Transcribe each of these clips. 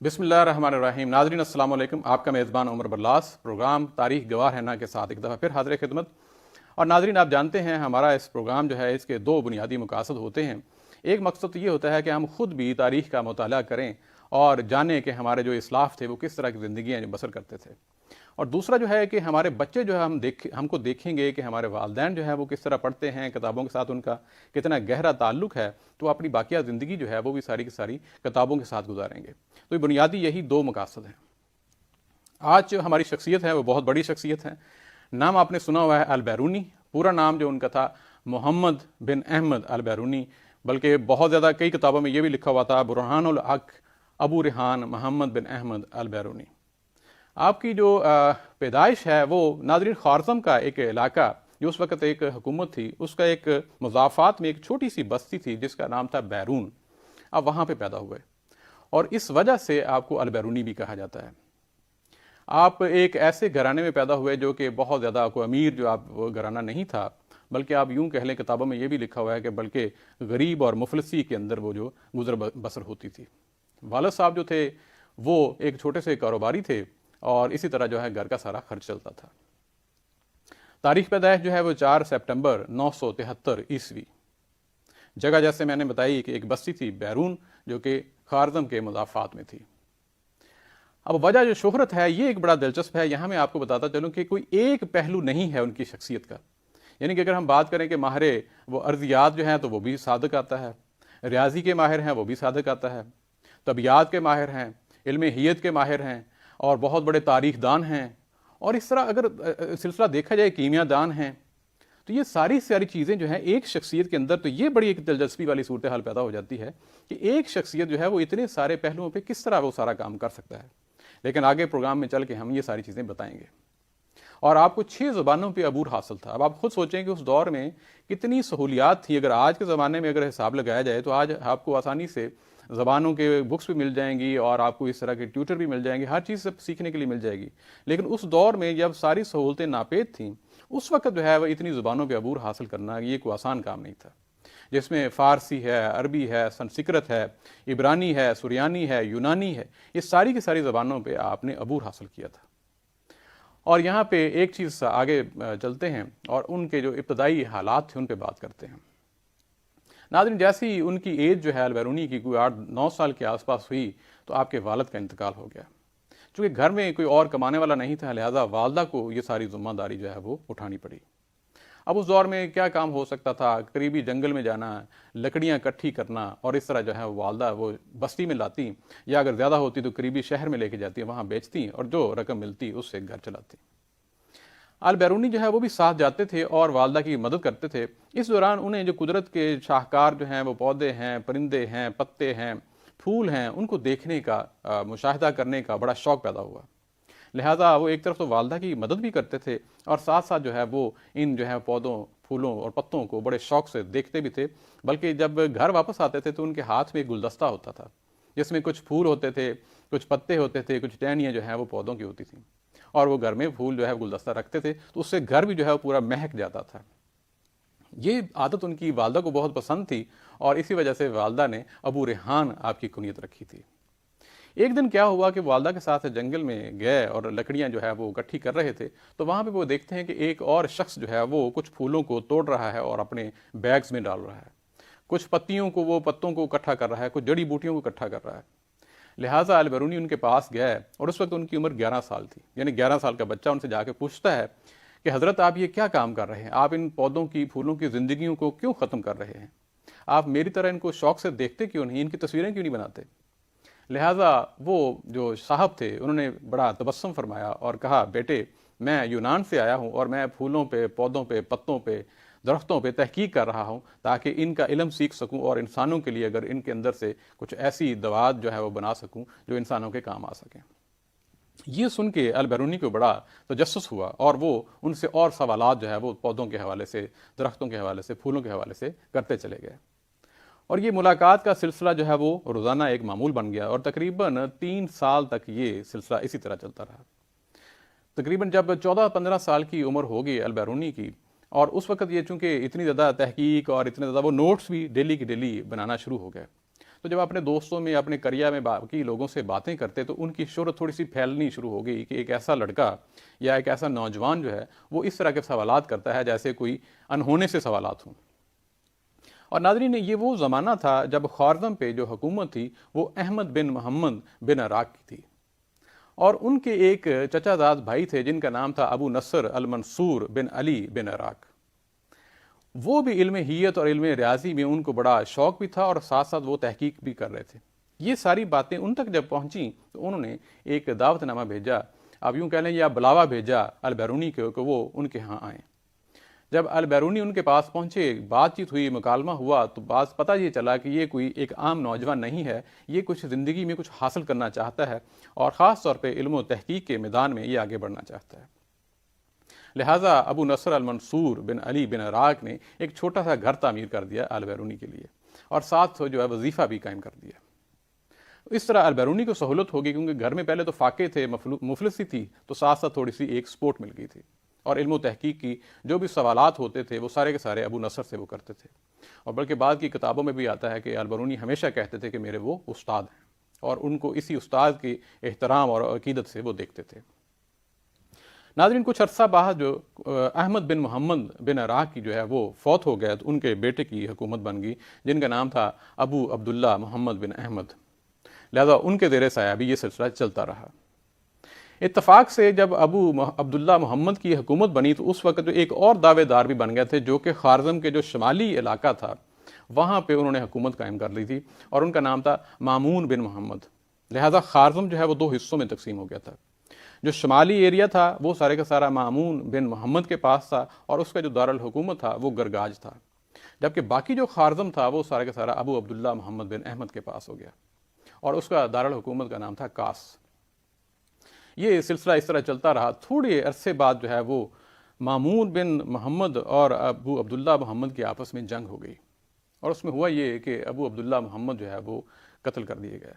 بسم اللہ الرحمن الرحیم۔ ناظرین السلام علیکم، آپ کا میزبان عمر برلاس پروگرام تاریخ گواہ ہے نا کے ساتھ ایک دفعہ پھر حاضر خدمت۔ اور ناظرین آپ جانتے ہیں ہمارا اس پروگرام جو ہے اس کے دو بنیادی مقاصد ہوتے ہیں۔ ایک مقصد یہ ہوتا ہے کہ ہم خود بھی تاریخ کا مطالعہ کریں اور جانیں کہ ہمارے جو اسلاف تھے وہ کس طرح کی زندگیاں بسر کرتے تھے، اور دوسرا جو ہے کہ ہمارے بچے جو ہے ہم کو دیکھیں گے کہ ہمارے والدین جو ہے وہ کس طرح پڑھتے ہیں، کتابوں کے ساتھ ان کا کتنا گہرا تعلق ہے، تو وہ اپنی باقیہ زندگی جو ہے وہ بھی ساری کی ساری کتابوں کے ساتھ گزاریں گے۔ تو یہ بنیادی یہی دو مقاصد ہیں۔ آج جو ہماری شخصیت ہے وہ بہت بڑی شخصیت ہے۔ نام آپ نے سنا ہوا ہے البیرونی، پورا نام جو ان کا تھا محمد بن احمد البیرونی، بلکہ بہت زیادہ کئی کتابوں میں یہ بھی لکھا ہوا تھا برہان الحق ابو ریحان محمد بن احمد البیرونی۔ آپ کی جو پیدائش ہے وہ ناظرین خوارزم کا ایک علاقہ جو اس وقت ایک حکومت تھی، اس کا ایک مضافات میں ایک چھوٹی سی بستی تھی جس کا نام تھا بیرون، آپ وہاں پہ پیدا ہوئے، اور اس وجہ سے آپ کو البیرونی بھی کہا جاتا ہے۔ آپ ایک ایسے گھرانے میں پیدا ہوئے جو کہ بہت زیادہ کوئی امیر جو آپ گھرانہ نہیں تھا، بلکہ آپ یوں کہہ لیں کتابوں میں یہ بھی لکھا ہوا ہے کہ بلکہ غریب اور مفلسی کے اندر وہ جو گزر بسر ہوتی تھی۔ والد صاحب جو تھے وہ ایک چھوٹے سے کاروباری تھے، اور اسی طرح جو ہے گھر کا سارا خرچ چلتا تھا۔ تاریخ پیدائش جو ہے وہ 4 سپٹمبر 973 عیسوی۔ جگہ جیسے میں نے بتائی کہ ایک بستی تھی بیرون جو کہ خوارزم کے مضافات میں تھی۔ اب وجہ جو شہرت ہے یہ ایک بڑا دلچسپ ہے، یہاں میں آپ کو بتاتا چلوں کہ کوئی ایک پہلو نہیں ہے ان کی شخصیت کا، یعنی کہ اگر ہم بات کریں کہ ماہر وہ ارضیات جو ہیں تو وہ بھی صادق آتا ہے، ریاضی کے ماہر ہیں وہ بھی صادق آتا ہے، طبیعیات کے ماہر ہیں، علم حیت کے ماہر ہیں، اور بہت بڑے تاریخ دان ہیں، اور اس طرح اگر سلسلہ دیکھا جائے کیمیا دان ہیں، تو یہ ساری چیزیں جو ہیں ایک شخصیت کے اندر، تو یہ بڑی ایک دلچسپی والی صورتحال پیدا ہو جاتی ہے کہ ایک شخصیت جو ہے وہ اتنے سارے پہلوؤں پہ کس طرح وہ سارا کام کر سکتا ہے۔ لیکن آگے پروگرام میں چل کے ہم یہ ساری چیزیں بتائیں گے۔ اور آپ کو 6 زبانوں پہ عبور حاصل تھا۔ اب آپ خود سوچیں کہ اس دور میں کتنی سہولیات تھی، اگر آج کے زمانے میں اگر حساب لگایا جائے تو آج آپ کو آسانی سے زبانوں کے بکس بھی مل جائیں گی، اور آپ کو اس طرح کے ٹیوٹر بھی مل جائیں گے، ہر چیز سے سیکھنے کے لیے مل جائے گی۔ لیکن اس دور میں جب ساری سہولتیں ناپید تھیں، اس وقت جو ہے وہ اتنی زبانوں پہ عبور حاصل کرنا یہ کوئی آسان کام نہیں تھا، جس میں فارسی ہے، عربی ہے، سنسکرت ہے، عبرانی ہے، سریانی ہے، یونانی ہے، یہ ساری کی ساری زبانوں پہ آپ نے عبور حاصل کیا تھا۔ اور یہاں پہ ایک چیز آگے چلتے ہیں اور ان کے جو ابتدائی حالات تھے ان پہ بات کرتے ہیں۔ ناظرین جیسے ہی ان کی ایج جو ہے البیرونی کی کوئی 8-9 سال کے آس پاس ہوئی تو آپ کے والد کا انتقال ہو گیا۔ چونکہ گھر میں کوئی اور کمانے والا نہیں تھا، لہذا والدہ کو یہ ساری ذمہ داری جو ہے وہ اٹھانی پڑی۔ اب اس دور میں کیا کام ہو سکتا تھا؟ قریبی جنگل میں جانا، لکڑیاں اکٹھی کرنا، اور اس طرح جو ہے والدہ وہ بستی میں لاتی، یا اگر زیادہ ہوتی تو قریبی شہر میں لے کے جاتی، وہاں بیچتی اور جو رقم ملتی اس سے گھر چلاتی۔ البیرونی جو ہے وہ بھی ساتھ جاتے تھے اور والدہ کی مدد کرتے تھے۔ اس دوران انہیں جو قدرت کے شاہکار جو ہیں وہ پودے ہیں، پرندے ہیں، پتے ہیں، پھول ہیں، ان کو دیکھنے کا، مشاہدہ کرنے کا بڑا شوق پیدا ہوا۔ لہٰذا وہ ایک طرف تو والدہ کی مدد بھی کرتے تھے، اور ساتھ ساتھ جو ہے وہ ان جو ہے پودوں، پھولوں اور پتوں کو بڑے شوق سے دیکھتے بھی تھے، بلکہ جب گھر واپس آتے تھے تو ان کے ہاتھ میں ایک گلدستہ ہوتا تھا جس میں کچھ پھول ہوتے تھے، کچھ پتے ہوتے تھے، کچھ ٹہنیاں جو ہیں وہ پودوں کی ہوتی تھیں، اور وہ گھر میں پھول جو ہے گلدستہ رکھتے تھے تو اس سے گھر بھی جو ہے وہ پورا مہک جاتا تھا۔ یہ عادت ان کی والدہ کو بہت پسند تھی، اور اسی وجہ سے والدہ نے ابو ریحان آپ کی کنیت رکھی تھی۔ ایک دن کیا ہوا کہ والدہ کے ساتھ جنگل میں گئے اور لکڑیاں جو ہے وہ اکٹھی کر رہے تھے، تو وہاں پہ وہ دیکھتے ہیں کہ ایک اور شخص جو ہے وہ کچھ پھولوں کو توڑ رہا ہے اور اپنے بیگز میں ڈال رہا ہے، کچھ پتیوں کو وہ پتوں کو اکٹھا کر رہا ہے، کچھ جڑی بوٹیوں کو اکٹھا کر رہا ہے۔ لہٰذا البیرونی ان کے پاس گئے، اور اس وقت ان کی عمر 11 سال تھی، یعنی 11 سال کا بچہ ان سے جا کے پوچھتا ہے کہ حضرت آپ یہ کیا کام کر رہے ہیں؟ آپ ان پودوں کی، پھولوں کی زندگیوں کو کیوں ختم کر رہے ہیں؟ آپ میری طرح ان کو شوق سے دیکھتے کیوں نہیں؟ ان کی تصویریں کیوں نہیں بناتے؟ لہٰذا وہ جو صاحب تھے انہوں نے بڑا تبسم فرمایا اور کہا، بیٹے میں یونان سے آیا ہوں، اور میں پھولوں پہ، پودوں پہ، پتوں پہ، درختوں پہ تحقیق کر رہا ہوں تاکہ ان کا علم سیکھ سکوں، اور انسانوں کے لیے اگر ان کے اندر سے کچھ ایسی دوائیں جو ہے وہ بنا سکوں جو انسانوں کے کام آ سکیں۔ یہ سن کے البیرونی کو بڑا تجسس ہوا، اور وہ ان سے اور سوالات جو ہے وہ پودوں کے حوالے سے، درختوں کے حوالے سے، پھولوں کے حوالے سے کرتے چلے گئے، اور یہ ملاقات کا سلسلہ جو ہے وہ روزانہ ایک معمول بن گیا، اور تقریباً 3 سال تک یہ سلسلہ اسی طرح چلتا رہا۔ تقریباً جب 14-15 سال کی عمر ہوگی البیرونی کی، اور اس وقت یہ چونکہ اتنی زیادہ تحقیق اور اتنے زیادہ وہ نوٹس بھی ڈیلی کی ڈیلی بنانا شروع ہو گئے، تو جب اپنے دوستوں میں اپنے قریہ میں باقی لوگوں سے باتیں کرتے تو ان کی شہرت تھوڑی سی پھیلنی شروع ہو گئی کہ ایک ایسا لڑکا یا ایک ایسا نوجوان جو ہے وہ اس طرح کے سوالات کرتا ہے جیسے کوئی انہونے سے سوالات ہوں۔ اور ناظرین یہ وہ زمانہ تھا جب خوارزم پہ جو حکومت تھی وہ احمد بن محمد بن عراق کی تھی، اور ان کے ایک چچا زاد بھائی تھے جن کا نام تھا ابو نصر المنصور بن علی بن عراق۔ وہ بھی علم ہیت اور علم ریاضی میں ان کو بڑا شوق بھی تھا، اور ساتھ ساتھ وہ تحقیق بھی کر رہے تھے۔ یہ ساری باتیں ان تک جب پہنچیں تو انہوں نے ایک دعوت نامہ بھیجا، آپ یوں کہہ لیں یا بلاوا بھیجا البیرونی کو کہ وہ ان کے ہاں آئیں۔ جب البیرونی ان کے پاس پہنچے، بات چیت ہوئی، مکالمہ ہوا، تو بات پتہ یہ چلا کہ یہ کوئی ایک عام نوجوان نہیں ہے، یہ کچھ زندگی میں کچھ حاصل کرنا چاہتا ہے، اور خاص طور پہ علم و تحقیق کے میدان میں یہ آگے بڑھنا چاہتا ہے۔ لہٰذا ابو نصر المنصور بن علی بن عراق نے ایک چھوٹا سا گھر تعمیر کر دیا البیرونی کے لیے، اور ساتھ جو ہے وظیفہ بھی قائم کر دیا۔ اس طرح البیرونی کو سہولت ہوگی، کیونکہ گھر میں پہلے تو فاقے تھے، مفلسی تھی، تو ساتھ ساتھ تھوڑی سی ایک سپورٹ مل گئی تھی، اور علم و تحقیق کی جو بھی سوالات ہوتے تھے وہ سارے کے سارے ابو نصر سے وہ کرتے تھے۔ اور بلکہ بعد کی کتابوں میں بھی آتا ہے کہ البیرونی ہمیشہ کہتے تھے کہ میرے وہ استاد ہیں، اور ان کو اسی استاد کی احترام اور عقیدت سے وہ دیکھتے تھے۔ ناظرین کچھ عرصہ بعد جو احمد بن محمد بن عراق کی جو ہے وہ فوت ہو گیا، تو ان کے بیٹے کی حکومت بن گئی جن کا نام تھا ابو عبداللہ محمد بن احمد۔ لہذا ان کے زیر سایہ بھی یہ سلسلہ چلتا رہا۔ اتفاق سے جب ابو عبداللہ محمد کی حکومت بنی تو اس وقت جو ایک اور دعوے دار بھی بن گئے تھے جو کہ خوارزم کے جو شمالی علاقہ تھا وہاں پہ انہوں نے حکومت قائم کر لی تھی، اور ان کا نام تھا مامون بن محمد۔ لہذا خوارزم جو ہے وہ دو حصوں میں تقسیم ہو گیا تھا۔ جو شمالی ایریا تھا وہ سارے کا سارا مامون بن محمد کے پاس تھا، اور اس کا جو دارالحکومت تھا وہ گرگاج تھا، جبکہ باقی جو خوارزم تھا وہ سارے کا سارا ابو عبداللہ محمد بن احمد کے پاس ہو گیا، اور اس کا دارالحکومت کا نام تھا کاس۔ یہ سلسلہ اس طرح چلتا رہا۔ تھوڑے عرصے بعد جو ہے وہ مامون بن محمد اور ابو عبداللہ محمد کی آپس میں جنگ ہو گئی، اور اس میں ہوا یہ کہ ابو عبداللہ محمد جو ہے وہ قتل کر دیے گئے۔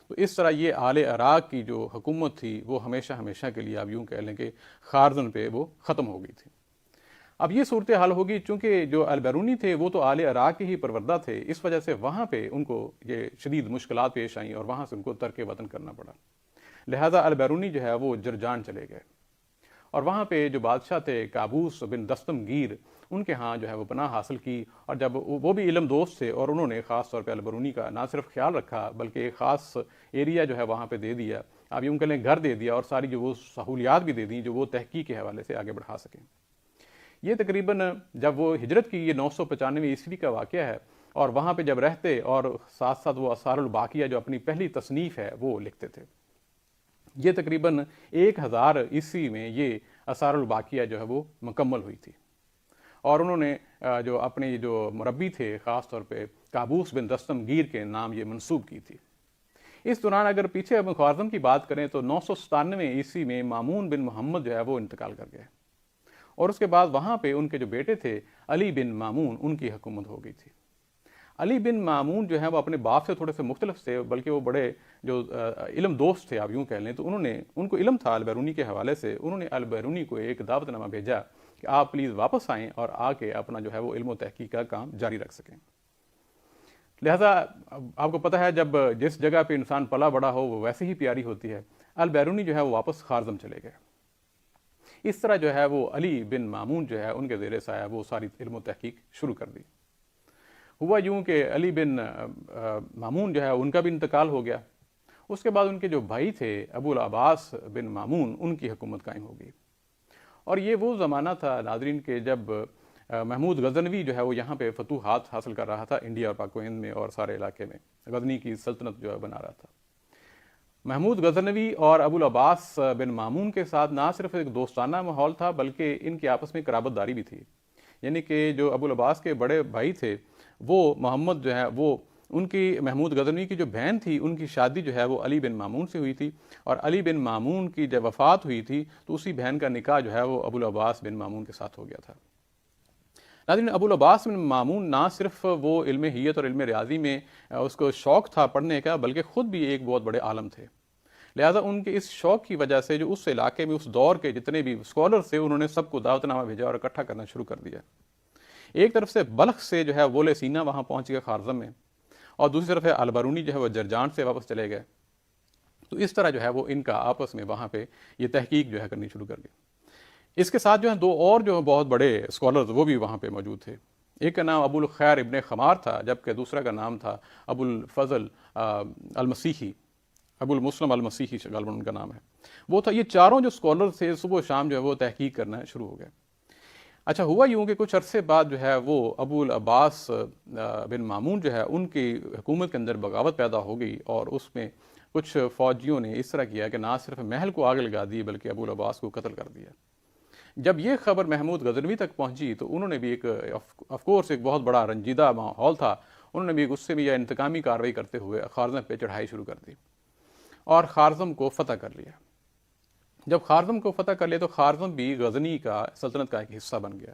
تو اس طرح یہ آل عراق کی جو حکومت تھی وہ ہمیشہ ہمیشہ کے لیے آپ یوں کہہ لیں کہ خوارزم پہ وہ ختم ہو گئی تھی۔ اب یہ صورتحال ہوگی چونکہ جو البیرونی تھے وہ تو آل عراق کے ہی پروردہ تھے، اس وجہ سے وہاں پہ ان کو یہ شدید مشکلات پیش آئیں اور وہاں سے ان کو ترک وطن کرنا پڑا۔ لہذا البیرونی جو ہے وہ جرجان چلے گئے، اور وہاں پہ جو بادشاہ تھے قابوس بن دستم گیر ان کے ہاں جو ہے وہ پناہ حاصل کی، اور جب وہ بھی علم دوست تھے اور انہوں نے خاص طور پہ البیرونی کا نہ صرف خیال رکھا بلکہ ایک خاص ایریا جو ہے وہاں پہ دے دیا، آپ یوں کہہ لیں گھر دے دیا، اور ساری جو وہ سہولیات بھی دے دیں جو وہ تحقیق کے حوالے سے آگے بڑھا سکیں۔ یہ تقریباً جب وہ ہجرت کی، یہ 995 عیسوی کا واقعہ ہے، اور وہاں پہ جب رہتے اور ساتھ ساتھ وہ آثار الباقیہ جو اپنی پہلی تصنیف ہے وہ لکھتے تھے۔ یہ تقریباً 1000 عیسوی میں یہ آثار الباقیہ جو ہے وہ مکمل ہوئی تھی، اور انہوں نے جو اپنے جو مربی تھے خاص طور پہ قابوس بن دستم گیر کے نام یہ منسوب کی تھی۔ اس دوران اگر پیچھے اب خوارزم کی بات کریں تو 997 عیسوی میں مامون بن محمد جو ہے وہ انتقال کر گئے، اور اس کے بعد وہاں پہ ان کے جو بیٹے تھے علی بن مامون ان کی حکومت ہو گئی تھی۔ علی بن مامون جو ہیں وہ اپنے باپ سے تھوڑے سے مختلف تھے، بلکہ وہ بڑے جو علم دوست تھے آپ یوں کہہ لیں، تو ان کو علم تھا البیرونی کے حوالے سے۔ انہوں نے البیرونی کو ایک دعوت نامہ بھیجا کہ آپ پلیز واپس آئیں اور آ کے اپنا جو ہے وہ علم و تحقیق کا کام جاری رکھ سکیں۔ لہٰذا آپ کو پتہ ہے جب جس جگہ پہ انسان پلا بڑا ہو وہ ویسے ہی پیاری ہوتی ہے۔ البیرونی جو ہے وہ واپس خوارزم چلے گئے۔ اس طرح جو ہے وہ علی بن مامون جو ہے ان کے زیر سایہ وہ ساری علم و تحقیق شروع کر دی۔ ہوا یوں کہ علی بن مامون جو ہے ان کا بھی انتقال ہو گیا۔ اس کے بعد ان کے جو بھائی تھے ابو العباس بن مامون ان کی حکومت قائم ہو گئی، اور یہ وہ زمانہ تھا ناظرین کہ جب محمود غزنوی جو ہے وہ یہاں پہ فتوحات حاصل کر رہا تھا انڈیا اور پاک و ہند میں اور سارے علاقے میں، غزنی کی سلطنت جو ہے بنا رہا تھا۔ محمود غزنوی اور ابو العباس بن مامون کے ساتھ نہ صرف ایک دوستانہ ماحول تھا بلکہ ان کی آپس میں قرابت داری بھی تھی، یعنی کہ جو ابو العباس کے بڑے بھائی تھے وہ محمد جو ہے وہ ان کی محمود غزنوی کی جو بہن تھی ان کی شادی جو ہے وہ علی بن مامون سے ہوئی تھی، اور علی بن مامون کی جب وفات ہوئی تھی تو اسی بہن کا نکاح جو ہے وہ ابو العباس بن مامون کے ساتھ ہو گیا تھا۔ ناظرین ابو العباس بن مامون نہ صرف وہ علم ہیت اور علم ریاضی میں اس کو شوق تھا پڑھنے کا بلکہ خود بھی ایک بہت بڑے عالم تھے۔ لہٰذا ان کے اس شوق کی وجہ سے جو اس علاقے میں اس دور کے جتنے بھی اسکالر تھے انہوں نے سب کو دعوت نامہ بھیجا اور اکٹھا کرنا شروع کر دیا۔ ایک طرف سے بلخ سے جو ہے وول سینا وہاں پہنچ گیا خوارزم میں، اور دوسری طرف ہے البرونی جو ہے وہ جرجان سے واپس چلے گئے. تو اس طرح جو ہے وہ ان کا آپس میں وہاں پہ یہ تحقیق جو ہے کرنی شروع کر دی. اس کے ساتھ جو ہیں دو اور جو بہت بڑے اسکالرز وہ بھی وہاں پہ موجود تھے. ایک کا نام ابو الخیر ابن خمار تھا، جبکہ دوسرا کا نام تھا ابو الفضل المسیحی، ابو المسلم المسیحی غالباً ان کا نام ہے وہ تھا. یہ چاروں جو اسکالر تھے صبح و شام جو ہے وہ تحقیق کرنا شروع ہو گئے. اچھا ہوا یوں کہ کچھ عرصے بعد جو ہے وہ ابو العباس بن مامون جو ہے ان کی حکومت کے اندر بغاوت پیدا ہو گئی، اور اس میں کچھ فوجیوں نے اس طرح کیا کہ نہ صرف محل کو آگ لگا دی بلکہ ابو العباس کو قتل کر دیا. جب یہ خبر محمود غزنوی تک پہنچی تو انہوں نے بھی ایک آف کورس ایک بہت بڑا رنجیدہ ماحول تھا، انہوں نے بھی غصے میں یا انتقامی کارروائی کرتے ہوئے خارزم پہ چڑھائی شروع کر دی اور خارزم کو فتح کر لیا. جب خارزم کو فتح کر لیا تو خارزم بھی غزنی کا سلطنت کا ایک حصہ بن گیا.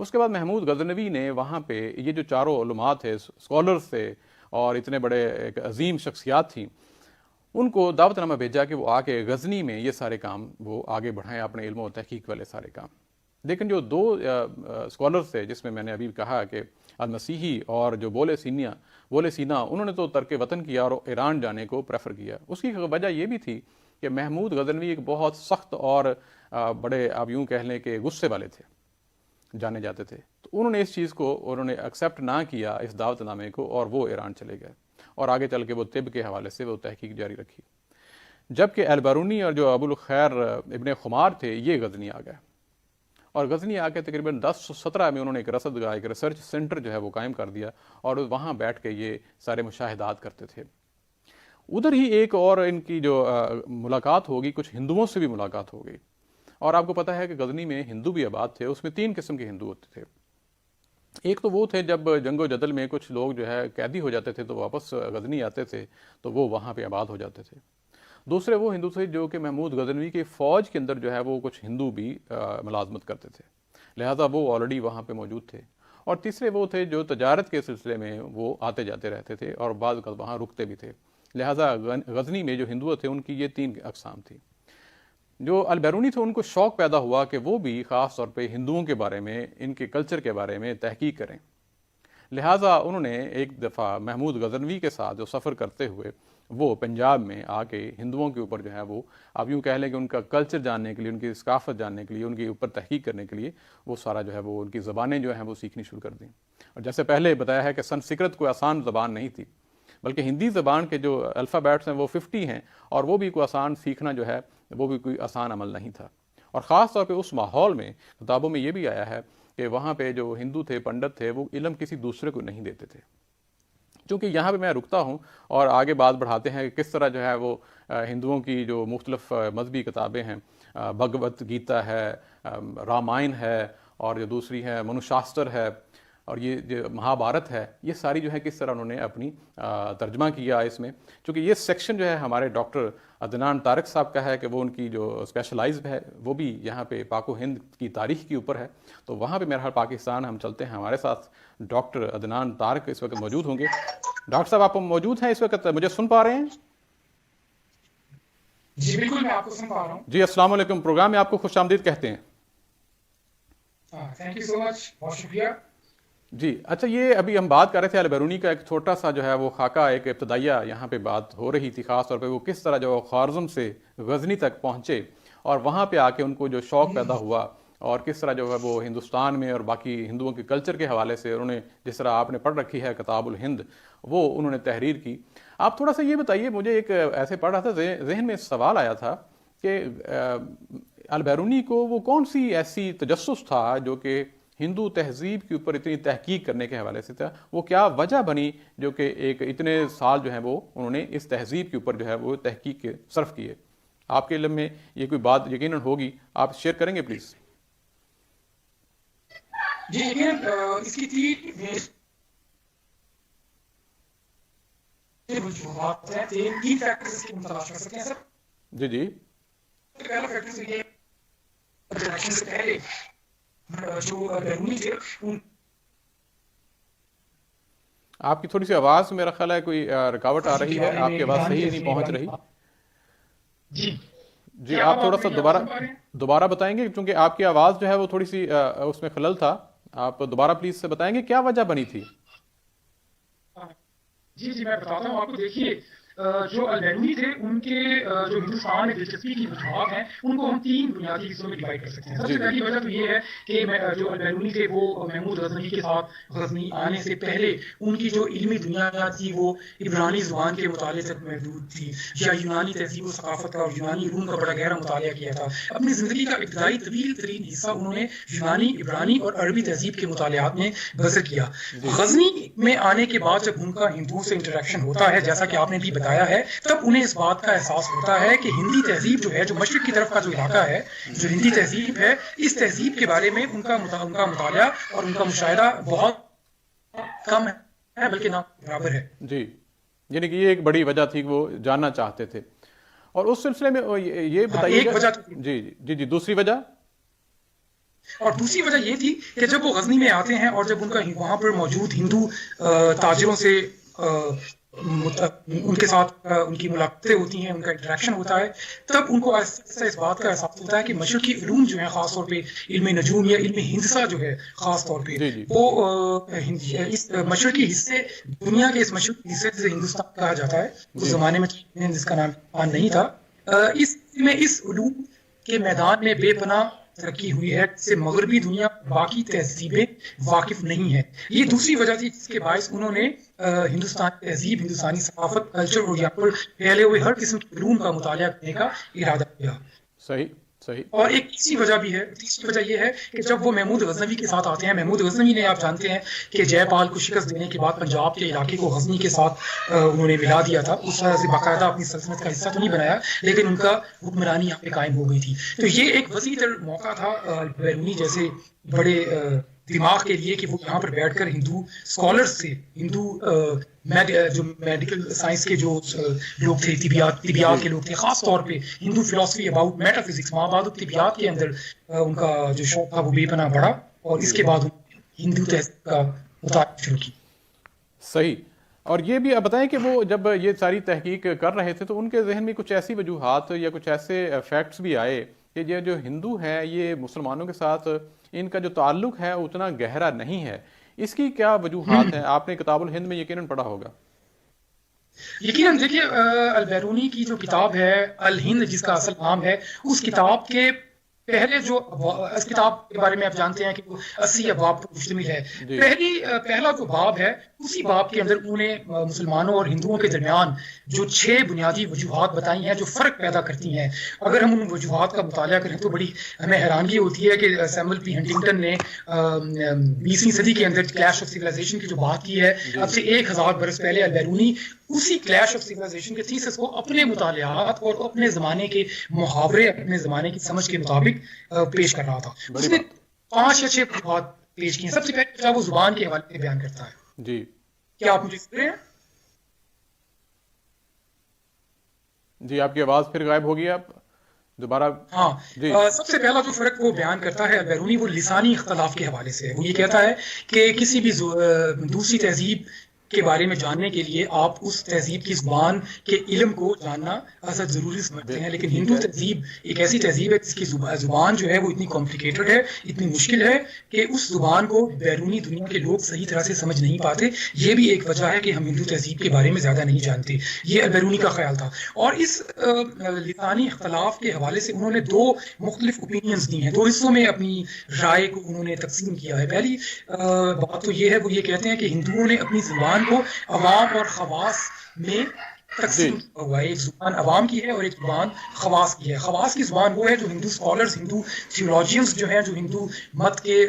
اس کے بعد محمود غزنوی نے وہاں پہ یہ جو چاروں علماء تھے، اسکالرز تھے اور اتنے بڑے ایک عظیم شخصیات تھیں، ان کو دعوت نامہ بھیجا کہ وہ آ کے غزنی میں یہ سارے کام وہ آگے بڑھائیں، اپنے علم و تحقیق والے سارے کام. لیکن جو دو اسکالرز تھے جس میں نے ابھی کہا کہ المسیحی اور جو بولے سینا، انہوں نے تو ترک وطن کیا اور ایران جانے کو پریفر کیا. اس کی وجہ یہ بھی تھی کہ محمود غزنوی ایک بہت سخت اور بڑے آپ یوں کہہ لیں کہ غصے والے تھے، جانے جاتے تھے. تو انہوں نے اس چیز کو انہوں نے ایکسیپٹ نہ کیا اس دعوت نامے کو، اور وہ ایران چلے گئے اور آگے چل کے وہ طب کے حوالے سے وہ تحقیق جاری رکھی. جبکہ البرونی اور جو ابو الخیر ابن خمار تھے یہ غزنی آ گئے، اور غزنی آ کے تقریباً 1017 میں انہوں نے ایک رصد گاہ، ایک ریسرچ سینٹر جو ہے وہ قائم کر دیا، اور وہاں بیٹھ کے یہ سارے مشاہدات کرتے تھے. ادھر ہی ایک اور ان کی جو ملاقات ہوگی، کچھ ہندوؤں سے بھی ملاقات ہو گئی. اور آپ کو پتہ ہے کہ غزنی میں ہندو بھی آباد تھے، اس میں 3 قسم کے ہندو ہوتے تھے. ایک تو وہ تھے جب جنگ و جدل میں کچھ لوگ جو ہے قیدی ہو جاتے تھے تو واپس غزنی آتے تھے تو وہ وہاں پہ آباد ہو جاتے تھے. دوسرے وہ ہندو تھے جو کہ محمود غزنوی کے فوج کے اندر جو ہے وہ کچھ ہندو بھی ملازمت کرتے تھے، لہذا وہ آلریڈی وہاں پہ موجود تھے. اور تیسرے وہ تھے جو تجارت کے سلسلے میں وہ آتے جاتے رہتے تھے اور بعض اوقات وہاں رکتے بھی تھے. لہذا غزنی میں جو ہندو تھے ان کی یہ 3 اقسام تھی. جو البیرونی تھے ان کو شوق پیدا ہوا کہ وہ بھی خاص طور پہ ہندوؤں کے بارے میں، ان کے کلچر کے بارے میں تحقیق کریں. لہٰذا انہوں نے ایک دفعہ محمود غزنوی کے ساتھ جو سفر کرتے ہوئے وہ پنجاب میں آ کے ہندوؤں کے اوپر جو ہے وہ آپ یوں کہہ لیں کہ ان کا کلچر جاننے کے لیے، ان کی ثقافت جاننے کے لیے، ان کے اوپر تحقیق کرنے کے لیے وہ سارا جو ہے وہ ان کی زبانیں جو ہیں وہ سیکھنی شروع کر دیں. اور جیسے پہلے بتایا ہے کہ سنسکرت کوئی آسان زبان نہیں تھی، بلکہ ہندی زبان کے جو الفابیٹس ہیں وہ 50 ہیں، اور وہ بھی کوئی آسان سیکھنا جو ہے وہ بھی کوئی آسان عمل نہیں تھا. اور خاص طور پہ اس ماحول میں کتابوں میں یہ بھی آیا ہے کہ وہاں پہ جو ہندو تھے، پنڈت تھے، وہ علم کسی دوسرے کو نہیں دیتے تھے. چونکہ یہاں پہ میں رکتا ہوں اور آگے بات بڑھاتے ہیں کہ کس طرح جو ہے وہ ہندوؤں کی جو مختلف مذہبی کتابیں ہیں، بھگوت گیتا ہے، رامائن ہے، اور جو دوسری ہے منوشاستر ہے، اور یہ جو مہابھارت ہے، یہ ساری جو ہے کس طرح انہوں نے اپنی ترجمہ کیا اس میں. چونکہ یہ سیکشن جو ہے ہمارے ڈاکٹر عدنان طارق صاحب کا ہے کہ وہ ان کی جو اسپیشلائزڈ ہے وہ بھی یہاں پہ پاک و ہند کی تاریخ کے اوپر ہے. تو وہاں پہ میرا حال پاکستان ہم چلتے ہیں، ہمارے ساتھ ڈاکٹر عدنان طارق اس وقت موجود ہوں گے. ڈاکٹر صاحب آپ موجود ہیں اس وقت، مجھے سن پا رہے ہیں؟ جی بالکل، میں آپ کو سن پا رہا ہوں. جی السلام علیکم، پروگرام میں آپ کو خوش آمدید کہتے ہیں. تھینک یو سو مچ، بہت شکریہ. جی اچھا، یہ ابھی ہم بات کر رہے تھے البیرونی کا ایک چھوٹا سا جو ہے وہ خاکہ، ایک ابتدائیہ یہاں پہ بات ہو رہی تھی، خاص طور پہ وہ کس طرح جو خوارزم سے غزنی تک پہنچے اور وہاں پہ آ کے ان کو جو شوق پیدا ہوا، اور کس طرح جو ہے وہ ہندوستان میں اور باقی ہندوؤں کے کلچر کے حوالے سے انہوں نے، جس طرح آپ نے پڑھ رکھی ہے کتاب الہند، وہ انہوں نے تحریر کی. آپ تھوڑا سا یہ بتائیے، مجھے ایک ایسے پڑھ رہا تھا ذہن میں سوال آیا تھا کہ البیرونی کو وہ کون سی ایسی تجسس تھا جو کہ ہندو تہذیب کے اوپر اتنی تحقیق کرنے کے حوالے سے تھا، وہ کیا وجہ بنی جو کہ ایک اتنے سال جو ہیں وہ انہوں نے اس تہذیب کے اوپر جو ہے وہ تحقیق کے صرف کیے؟ آپ کے علم میں یہ کوئی بات یقیناً ہوگی، آپ شیئر کریں گے پلیز؟ جی یقیناً اس کی 3 وجوہات ہیں، 3 فیکٹرز کی تلاش کر سکتے ہیں سر. جی جی. پہلا فیکٹر یہ انٹروڈکشن سے پہلے جو بیرونی تھے، آپ کی تھوڑی سی آواز میرا خیال ہے کوئی رکاوٹ آ رہی ہے، آپ کی آواز صحیح نہیں پہنچ رہی. جی آپ تھوڑا سا دوبارہ بتائیں گے، کیونکہ آپ کی آواز جو ہے وہ تھوڑی سی اس میں خلل تھا. آپ دوبارہ پلیز سے بتائیں گے کیا وجہ بنی تھی؟ جی میں بتاتا ہوں آپ کو. دیکھیے جو البیرونی تھے ان کے جو ہندوستان میں دلچسپی کی وجوہات ہیں ان کو ہم 3 بنیادی حصوں میں ڈیوائڈ کر سکتے ہیں. سب سے پہلی وجہ تو یہ ہے کہ جو البیرونی تھے وہ محمود غزنوی کے ساتھ غزنی آنے سے پہلے ان کی جو علمی دنیا تھی وہ عبرانی زبان کے مطالعے تک محدود تھی, یا یونانی تہذیب و ثقافت کا اور یونانی علوم کا بڑا گہرا مطالعہ کیا تھا. اپنی زندگی کا ابتدائی طویل ترین حصہ انہوں نے یونانی, عبرانی اور عربی تہذیب کے مطالعات میں بسر کیا. غزنی میں آنے کے بعد جب ان کا ہندوؤں سے انٹریکشن ہوتا ہے, جیسا کہ آپ نے بھی بتایا ہے, تب انہیں اس بات کا احساس ہوتا ہے کہ ہندی تہذیب جو ہے, جو مشرق کی طرف کا جو علاقہ ہے, جو ہندی تہذیب ہے, اس تہذیب کے بارے میں ان کا مطالعہ اور ان کا مشاہدہ بہت کم ہے, بلکہ نہ برابر ہے. جی, یعنی کہ یہ ایک بڑی وجہ تھی کہ وہ جاننا چاہتے تھے. اور اس سلسلے میں یہ بتائیے ایک وجہ جی دوسری وجہ, اور دوسری وجہ یہ تھی کہ جب وہ غزنی میں آتے ہیں اور جب ان کا وہاں پر موجود ہندو تاجروں سے ان کے ساتھ ان کی ملاقاتیں ہوتی ہیں, ان کا انٹریکشن ہوتا ہے, تب ان کو اس بات کا احساس ہوتا ہے کہ مشرقی علوم جو ہیں, خاص طور پہ علم نجوم یا علم ہندسہ جو ہے خاص طور پہ, وہ اس مشرقی حصے, دنیا کے اس مشرقی حصے سے ہندوستان کہا جاتا ہے, اس زمانے میں جس کا نام نہیں تھا, اس علوم کے میدان میں بے پناہ ترقی ہوئی ہے جس سے مغربی دنیا باقی تہذیبیں واقف نہیں ہیں. یہ دوسری وجہ تھی جس کے باعث انہوں نے ہندوستانی تہذیب, ہندوستانی ثقافت, کلچر اور یہاں پر پھیلے ہوئے ہر قسم کے علوم کا مطالعہ کرنے کا ارادہ کیا. صحیح. اور ایک تیسری وجہ بھی ہے, تیسری وجہ یہ ہے کہ جب وہ محمود غزنوی کے ساتھ آتے ہیں, محمود غزنوی نے, آپ جانتے ہیں کہ جے پال کو شکست دینے کے بعد پنجاب کے علاقے کو غزنی کے ساتھ انہوں نے ملا دیا تھا. اس طرح سے باقاعدہ اپنی سلطنت کا حصہ تو نہیں بنایا, لیکن ان کا حکمرانی یہاں پہ قائم ہو گئی تھی. تو یہ ایک وسیع تر موقع تھا بیرونی جیسے بڑے دماغ کے لیے کہ وہ یہاں پر بیٹھ کر ہندو اسکالرز سے, ہندو جو میڈیکل سائنس کے جو لوگ تھے, طبیات کے لوگ تھے, خاص طور پہ ہندو فلسفی اباؤٹ میٹا فزکس, مابعد طبیات کے اندر ان کا جو شوق تھا وہ بے پناہ بڑھا, اور اس کے بعد ہندو تہذیب کا مطالعہ شروع کی. صحیح. اور یہ بھی بتائیں کہ وہ جب یہ ساری تحقیق کر رہے تھے تو ان کے ذہن میں کچھ ایسی وجوہات یا کچھ ایسے فیکٹس بھی آئے کہ یہ جو ہندو ہیں یہ مسلمانوں کے ساتھ ان کا جو تعلق ہے اتنا گہرا نہیں ہے. اس کی کیا وجوہات ہیں؟ آپ نے کتاب الہند میں یقیناً پڑھا ہوگا. یقیناً دیکھیے, البیرونی کی جو کتاب ہے الہند, جس کا اصل نام ہے, اس کتاب کے پہلے جو اس کتاب کے بارے میں آپ جانتے ہیں کہ وہ 80 ابواب پر مشتمل ہے. پہلا جو باب ہے, اسی باب کے اندر انہوں نے مسلمانوں اور ہندوؤں کے درمیان جو 6 بنیادی وجوہات بتائی ہیں جو فرق پیدا کرتی ہیں. اگر ہم ان وجوہات کا مطالعہ کریں تو بڑی ہمیں حیرانگی ہوتی ہے کہ سیموئل پی ہنٹنگٹن نے 20ویں صدی کے اندر کلیش آف سویلائزیشن کی جو بات کی ہے, اب سے 1000 برس پہلے البیرونی اسی کلیش آف سویلائزیشن کے تھیسس کو اپنے مطالعات اور اپنے زمانے کے محاورے, اپنے زمانے کی سمجھ کے مطابق پیش کر رہا تھا. اس نے 5 یا 6 بات پیش کی ہیں. سب سے پہلے وہ زبان کے حوالے سے بیان کرتا ہے. جی, کیا آپ مجھے سن رہے ہیں؟ جی, آپ کی آواز پھر غائب ہو گئی. آپ دوبارہ. ہاں, سب سے پہلا جو فرق وہ بیان کرتا ہے البیرونی, وہ لسانی اختلاف کے حوالے سے ہے. وہ یہ کہتا ہے کہ کسی بھی دوسری تہذیب کے بارے میں جاننے کے لیے آپ اس تہذیب کی زبان کے علم کو جاننا اصل ضروری سمجھتے ہیں, لیکن ہندو تہذیب ایک ایسی تہذیب ہے جس کی زبان جو ہے وہ اتنی کمپلیکیٹڈ ہے, اتنی مشکل ہے کہ اس زبان کو بیرونی دنیا کے لوگ صحیح طرح سے سمجھ نہیں پاتے. یہ بھی ایک وجہ ہے کہ ہم ہندو تہذیب کے بارے میں زیادہ نہیں جانتے. یہ البیرونی کا خیال تھا. اور اس لسانی اختلاف کے حوالے سے انہوں نے 2 مختلف اوپینینز دی ہیں, 2 حصوں میں اپنی رائے کو انہوں نے تقسیم کیا ہے. پہلی بات تو یہ ہے, وہ یہ کہتے ہیں کہ ہندوؤں نے اپنی زبان کو عوام اور خواص میں تقسیم ہوا ہے. ایک زبان عوام کی ہے اور ایک زبان خواص کی ہے. خواص کی زبان وہ ہے جو ہندو اسکالرز, ہندو تھیولوجینز جو ہیں, جو ہندو مت کے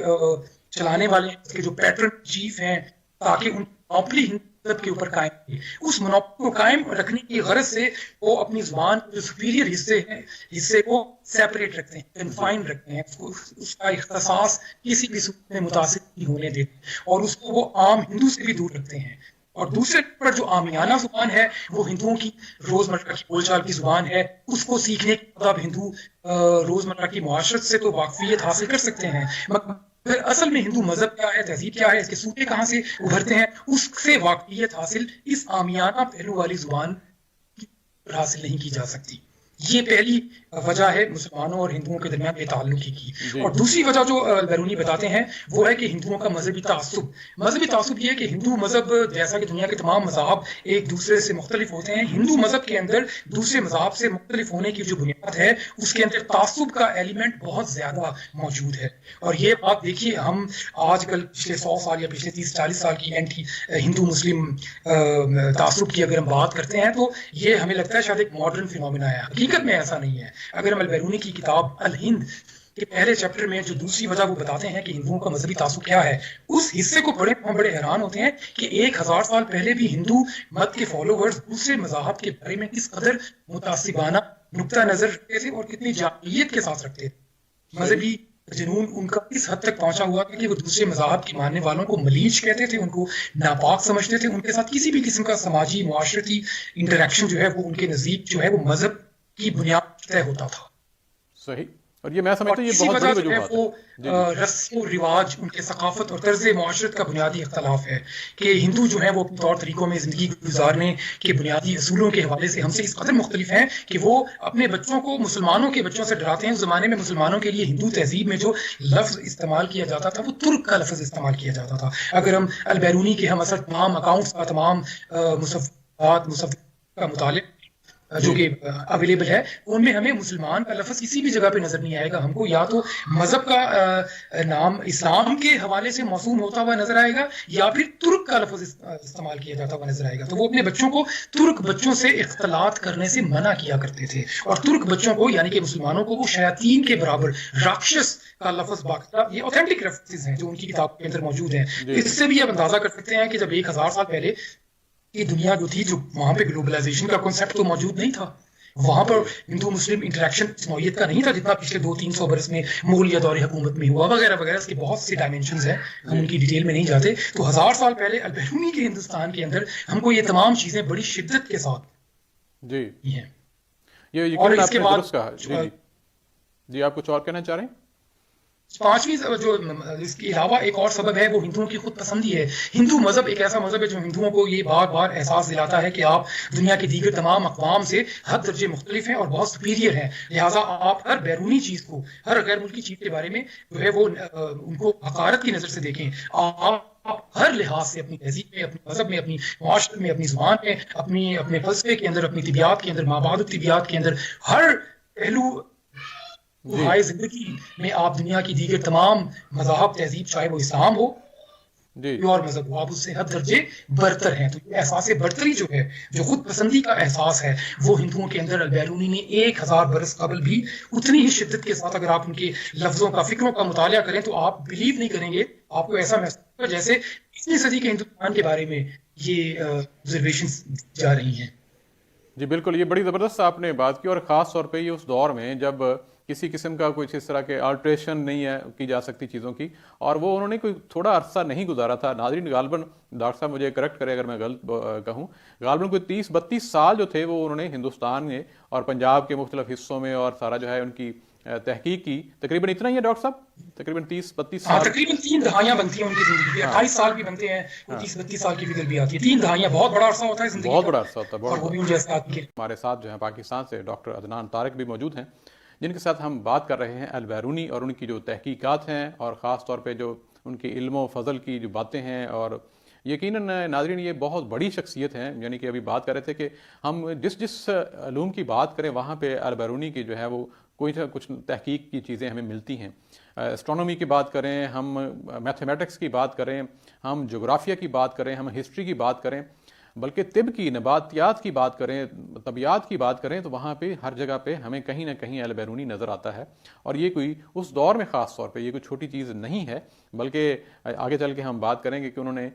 چلانے والے ہیں, اس کے جو پیٹرن چیف ہیں, تاکہ ان مونوپلی ہندوتو کے اوپر قائم ہے. اس مونوپلی کو قائم رکھنے کی غرض سے وہ اپنی زبان جو سپیریئر حصے کو سیپریٹ رکھتے ہیں, کنفائن رکھتے ہیں, اس کا اختصاص کسی بھی صورت میں متاثر نہیں ہونے دیتے, اور اس کو وہ عام ہندو سے بھی دور رکھتے ہیں. اور دوسرے پر جو عامیانہ زبان ہے وہ ہندوؤں کی روزمرہ کی بول چال کی زبان ہے. اس کو سیکھنے کے بعد ہندو روزمرہ کی معاشرت سے تو واقفیت حاصل کر سکتے ہیں, مگر اصل میں ہندو مذہب کیا ہے, تہذیب کیا ہے, اس کے صوبے کہاں سے ابھرتے ہیں, اس سے واقفیت حاصل اس عامیانہ پہلو والی زبان حاصل نہیں کی جا سکتی. یہ پہلی وجہ ہے مسلمانوں اور ہندوؤں کے درمیان بے تعلقی کی. جی اور دوسری وجہ جو بیرونی بتاتے ہیں وہ ہے کہ ہندوؤں کا مذہبی تعصب یہ ہے کہ ہندو مذہب جیسا کہ دنیا کے تمام مذاہب ایک دوسرے سے مختلف ہوتے ہیں، ہندو مذہب کے اندر دوسرے مذاہب سے مختلف ہونے کی جو بنیاد ہے اس کے اندر تعصب کا ایلیمنٹ بہت زیادہ موجود ہے. اور یہ بات دیکھیے، ہم آج کل پچھلے 100 سال یا پچھلے 30-40 سال کی اینٹی ہندو مسلم تعصب کی اگر ہم بات کرتے ہیں تو یہ ہمیں لگتا ہے شاید ایک ماڈرن فینومینا ہے. حقیقت میں ایسا نہیں ہے. اگر ہم البیرونی کی کتاب الہند کے پہلے چیپٹر میں جو دوسری وجہ وہ بتاتے ہیں کہ ہندوؤں کا مذہبی تعصب کیا ہے، اس حصے کو پڑھے ہم بڑے حیران ہوتے ہیں کہ 1000 سال پہلے بھی ہندو مت کے فالوورز دوسرے مذاہب کے بارے میں کس قدر متعصبانہ نقطہ نظر رکھتے تھے اور کتنی جاہلیت کے ساتھ رکھتے تھے. مذہبی جنون ان کا اس حد تک پہنچا ہوا تھا کہ وہ دوسرے مذاہب کے ماننے والوں کو ملیچ کہتے تھے، ان کو ناپاک سمجھتے تھے، ان کے ساتھ کسی بھی قسم کا سماجی معاشرتی انٹریکشن جو ہے وہ ان کے نزدیک جو ہے وہ مذہب کی بنیاد طے ہوتا تھا. صحیح. اور یہ میں سمجھتا ہوں یہ اسی بہت وجہ بڑی جو ہے وجوہات وہ ہے. رسم و رواج، ان کے ثقافت اور طرز معاشرت کا بنیادی اختلاف ہے کہ ہندو جو ہیں وہ اپنے طور طریقوں میں زندگی گزارنے کے بنیادی اصولوں کے حوالے سے ہم سے اس قدر مختلف ہیں کہ وہ اپنے بچوں کو مسلمانوں کے بچوں سے ڈراتے ہیں. اس زمانے میں مسلمانوں کے لیے ہندو تہذیب میں جو لفظ استعمال کیا جاتا تھا وہ ترک کا لفظ استعمال کیا جاتا تھا. اگر ہم البیرونی کے ہم اثر تمام اکاؤنٹس کا، تمام مصفحات کا مطالعہ جو کہ اویلیبل ہے، ان میں ہمیں مسلمان کا لفظ کسی بھی جگہ پہ نظر نہیں آئے گا. ہم کو یا تو مذہب کا نام اسلام کے حوالے سے موسوم ہوتا ہوا نظر آئے گا یا پھر ترک کا لفظ استعمال کیا جاتا ہوا نظر آئے گا. تو وہ اپنے بچوں کو ترک بچوں سے اختلاط کرنے سے منع کیا کرتے تھے، اور ترک بچوں کو یعنی کہ مسلمانوں کو وہ شیاطین کے برابر راکشس کا لفظ باقاعدہ، یہ اوتھینٹک ریفرنسز ہیں جو ان کی کتاب کے اندر موجود ہیں. اس سے بھی آپ اندازہ کر سکتے ہیں کہ جب 1000 سال پہلے یہ دنیا جو تھی، جو وہاں پہ گلوبلائزیشن کا کنسیپٹ تو موجود نہیں تھا، وہاں پر ہندو مسلم انٹریکشن اس نوعیت کا نہیں تھا جتنا پچھلے 200-300 برس میں مغلیہ دور حکومت میں ہوا وغیرہ وغیرہ. اس کے بہت سے ڈائمینشنز ہیں، ہم ان کی ڈیٹیل میں نہیں جاتے. تو 1000 سال پہلے البیرونی کے ہندوستان کے اندر ہم کو یہ تمام چیزیں بڑی شدت کے ساتھ جی ہیں. یہ اور یقیناً اس آپ کے نے بعد درست کہا. جی جی آپ کچھ اور کہنا چاہ رہے ہیں؟ پانچویں جو اس کے علاوہ ایک اور سبب ہے وہ ہندوؤں کی خود پسندی ہے. ہندو مذہب ایک ایسا مذہب ہے جو ہندوؤں کو یہ بار بار احساس دلاتا ہے کہ آپ دنیا کی دیگر تمام اقوام سے حد درجے مختلف ہیں اور بہت سپیریئر ہیں. لہٰذا آپ ہر بیرونی چیز کو، ہر غیر ملکی چیز کے بارے میں جو ہے وہ ان کو حقارت کی نظر سے دیکھیں. آپ ہر لحاظ سے اپنی تہذیب میں، اپنے مذہب میں، اپنی معاشرت میں، اپنی زبان میں، اپنے فلسفے کے اندر، اپنی طبیعت کے اندر، مابعد الطبیعت کے اندر، ہر پہلو روحائے زندگی میں آپ دنیا کی دیگر تمام مذاہب، تہذیب، چاہے وہ اسلام ہو اور مذہب ہو، آپ اس سے حد درجے برتر ہیں. تو یہ احساس برتری جو ہے، جو خود پسندی کا احساس ہے، وہ ہندوؤں کے اندر البیرونی نے 1000 برس قبل بھی اتنی ہی شدت کے ساتھ، اگر آپ ان کے لفظوں کا، فکروں کا مطالعہ کریں تو آپ بلیو نہیں کریں گے. آپ کو ایسا محسوس ہوگا جیسے 20ویں صدی کے ہندوستان کے بارے میں یہ آبزرویشنز جا رہی ہیں. جی بالکل، یہ بڑی زبردست آپ نے بات کی، اور خاص طور پہ یہ اس دور میں جب کسی قسم کا کوئی اس طرح کے آلٹریشن نہیں ہے کی جا سکتی چیزوں کی، اور وہ انہوں نے کوئی تھوڑا عرصہ نہیں گزارا تھا. ناظرین غالباً ڈاکٹر صاحب مجھے کریکٹ کرے اگر میں غلط کہوں، غالباً کوئی 30-32 سال جو تھے وہ انہوں نے ہندوستان میں اور پنجاب کے مختلف حصوں میں اور سارا جو ہے ان کی تحقیق کی. تقریباً اتنا ہی ہے ڈاکٹر صاحب، تقریباً 30-32 سال. تقریباً 3 دہائیاں بنتی ہیں ان کی زندگی. 28 سال بھی بنتے ہیں، 30-32 سال کی فگر بھی آتی ہے. 3 دہائیاں بہت بڑا عرصہ ہوتا ہے زندگی کا، بہت بڑا عرصہ ہوتا ہے. اور وہ بھی ان جیسے آدمی کے. ہمارے ساتھ جو ہے پاکستان سے ڈاکٹر عدنان طارق بھی موجود ہیں، جن کے ساتھ ہم بات کر رہے ہیں البیرونی اور ان کی جو تحقیقات ہیں، اور خاص طور پہ جو ان کے علم و فضل کی جو باتیں ہیں. اور یقیناً ناظرین یہ بہت بڑی شخصیت ہیں، یعنی کہ ابھی بات کر رہے تھے کہ ہم جس علوم کی بات کریں وہاں پہ البیرونی کی جو ہے وہ کوئی نہ کچھ تحقیق کی چیزیں ہمیں ملتی ہیں. اسٹرانومی کی بات کریں، ہم میتھمیٹکس کی بات کریں، ہم جغرافیہ کی بات کریں، ہم ہسٹری کی بات کریں، بلکہ طب کی، نباتیات کی بات کریں، طبیعت کی بات کریں، تو وہاں پہ ہر جگہ پہ ہمیں کہیں نہ کہیں البیرونی نظر آتا ہے. اور یہ کوئی اس دور میں خاص طور پہ یہ کوئی چھوٹی چیز نہیں ہے، بلکہ آگے چل کے ہم بات کریں گے کہ انہوں نے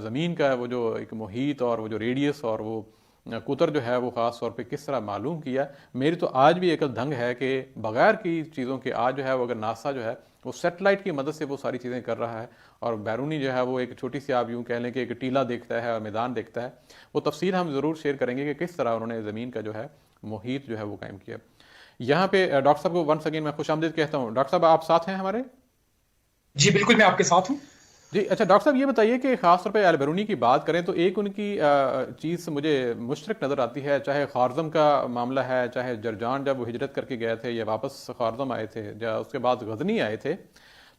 زمین کا وہ جو ایک محیط اور وہ جو ریڈیس اور وہ قطر جو ہے وہ خاص طور پہ کس طرح معلوم کیا. میری تو آج بھی عقل دھنگ ہے کہ بغیر کی چیزوں کے آج جو ہے وہ اگر ناسا جو ہے وہ سیٹلائٹ کی مدد سے وہ ساری چیزیں کر رہا ہے، اور بیرونی جو ہے وہ ایک چھوٹی سی، آپ یوں کہہ لیں کہ ایک ٹیلا دیکھتا ہے اور میدان دیکھتا ہے. وہ تفصیل ہم ضرور شیئر کریں گے کہ کس طرح انہوں نے زمین کا جو ہے محیط جو ہے وہ قائم کیا. یہاں پہ ڈاکٹر صاحب کو ونس اگین میں خوش آمدید کہتا ہوں. ڈاکٹر صاحب آپ ساتھ ہیں ہمارے؟ جی بالکل، میں آپ کے ساتھ ہوں. جی اچھا ڈاکٹر صاحب یہ بتائیے کہ خاص طور پہ البیرونی کی بات کریں تو ایک ان کی چیز مجھے مشترک نظر آتی ہے، چاہے خوارزم کا معاملہ ہے، چاہے جرجان جب وہ ہجرت کر کے گئے تھے یا واپس خوارزم آئے تھے یا اس کے بعد غزنی آئے تھے،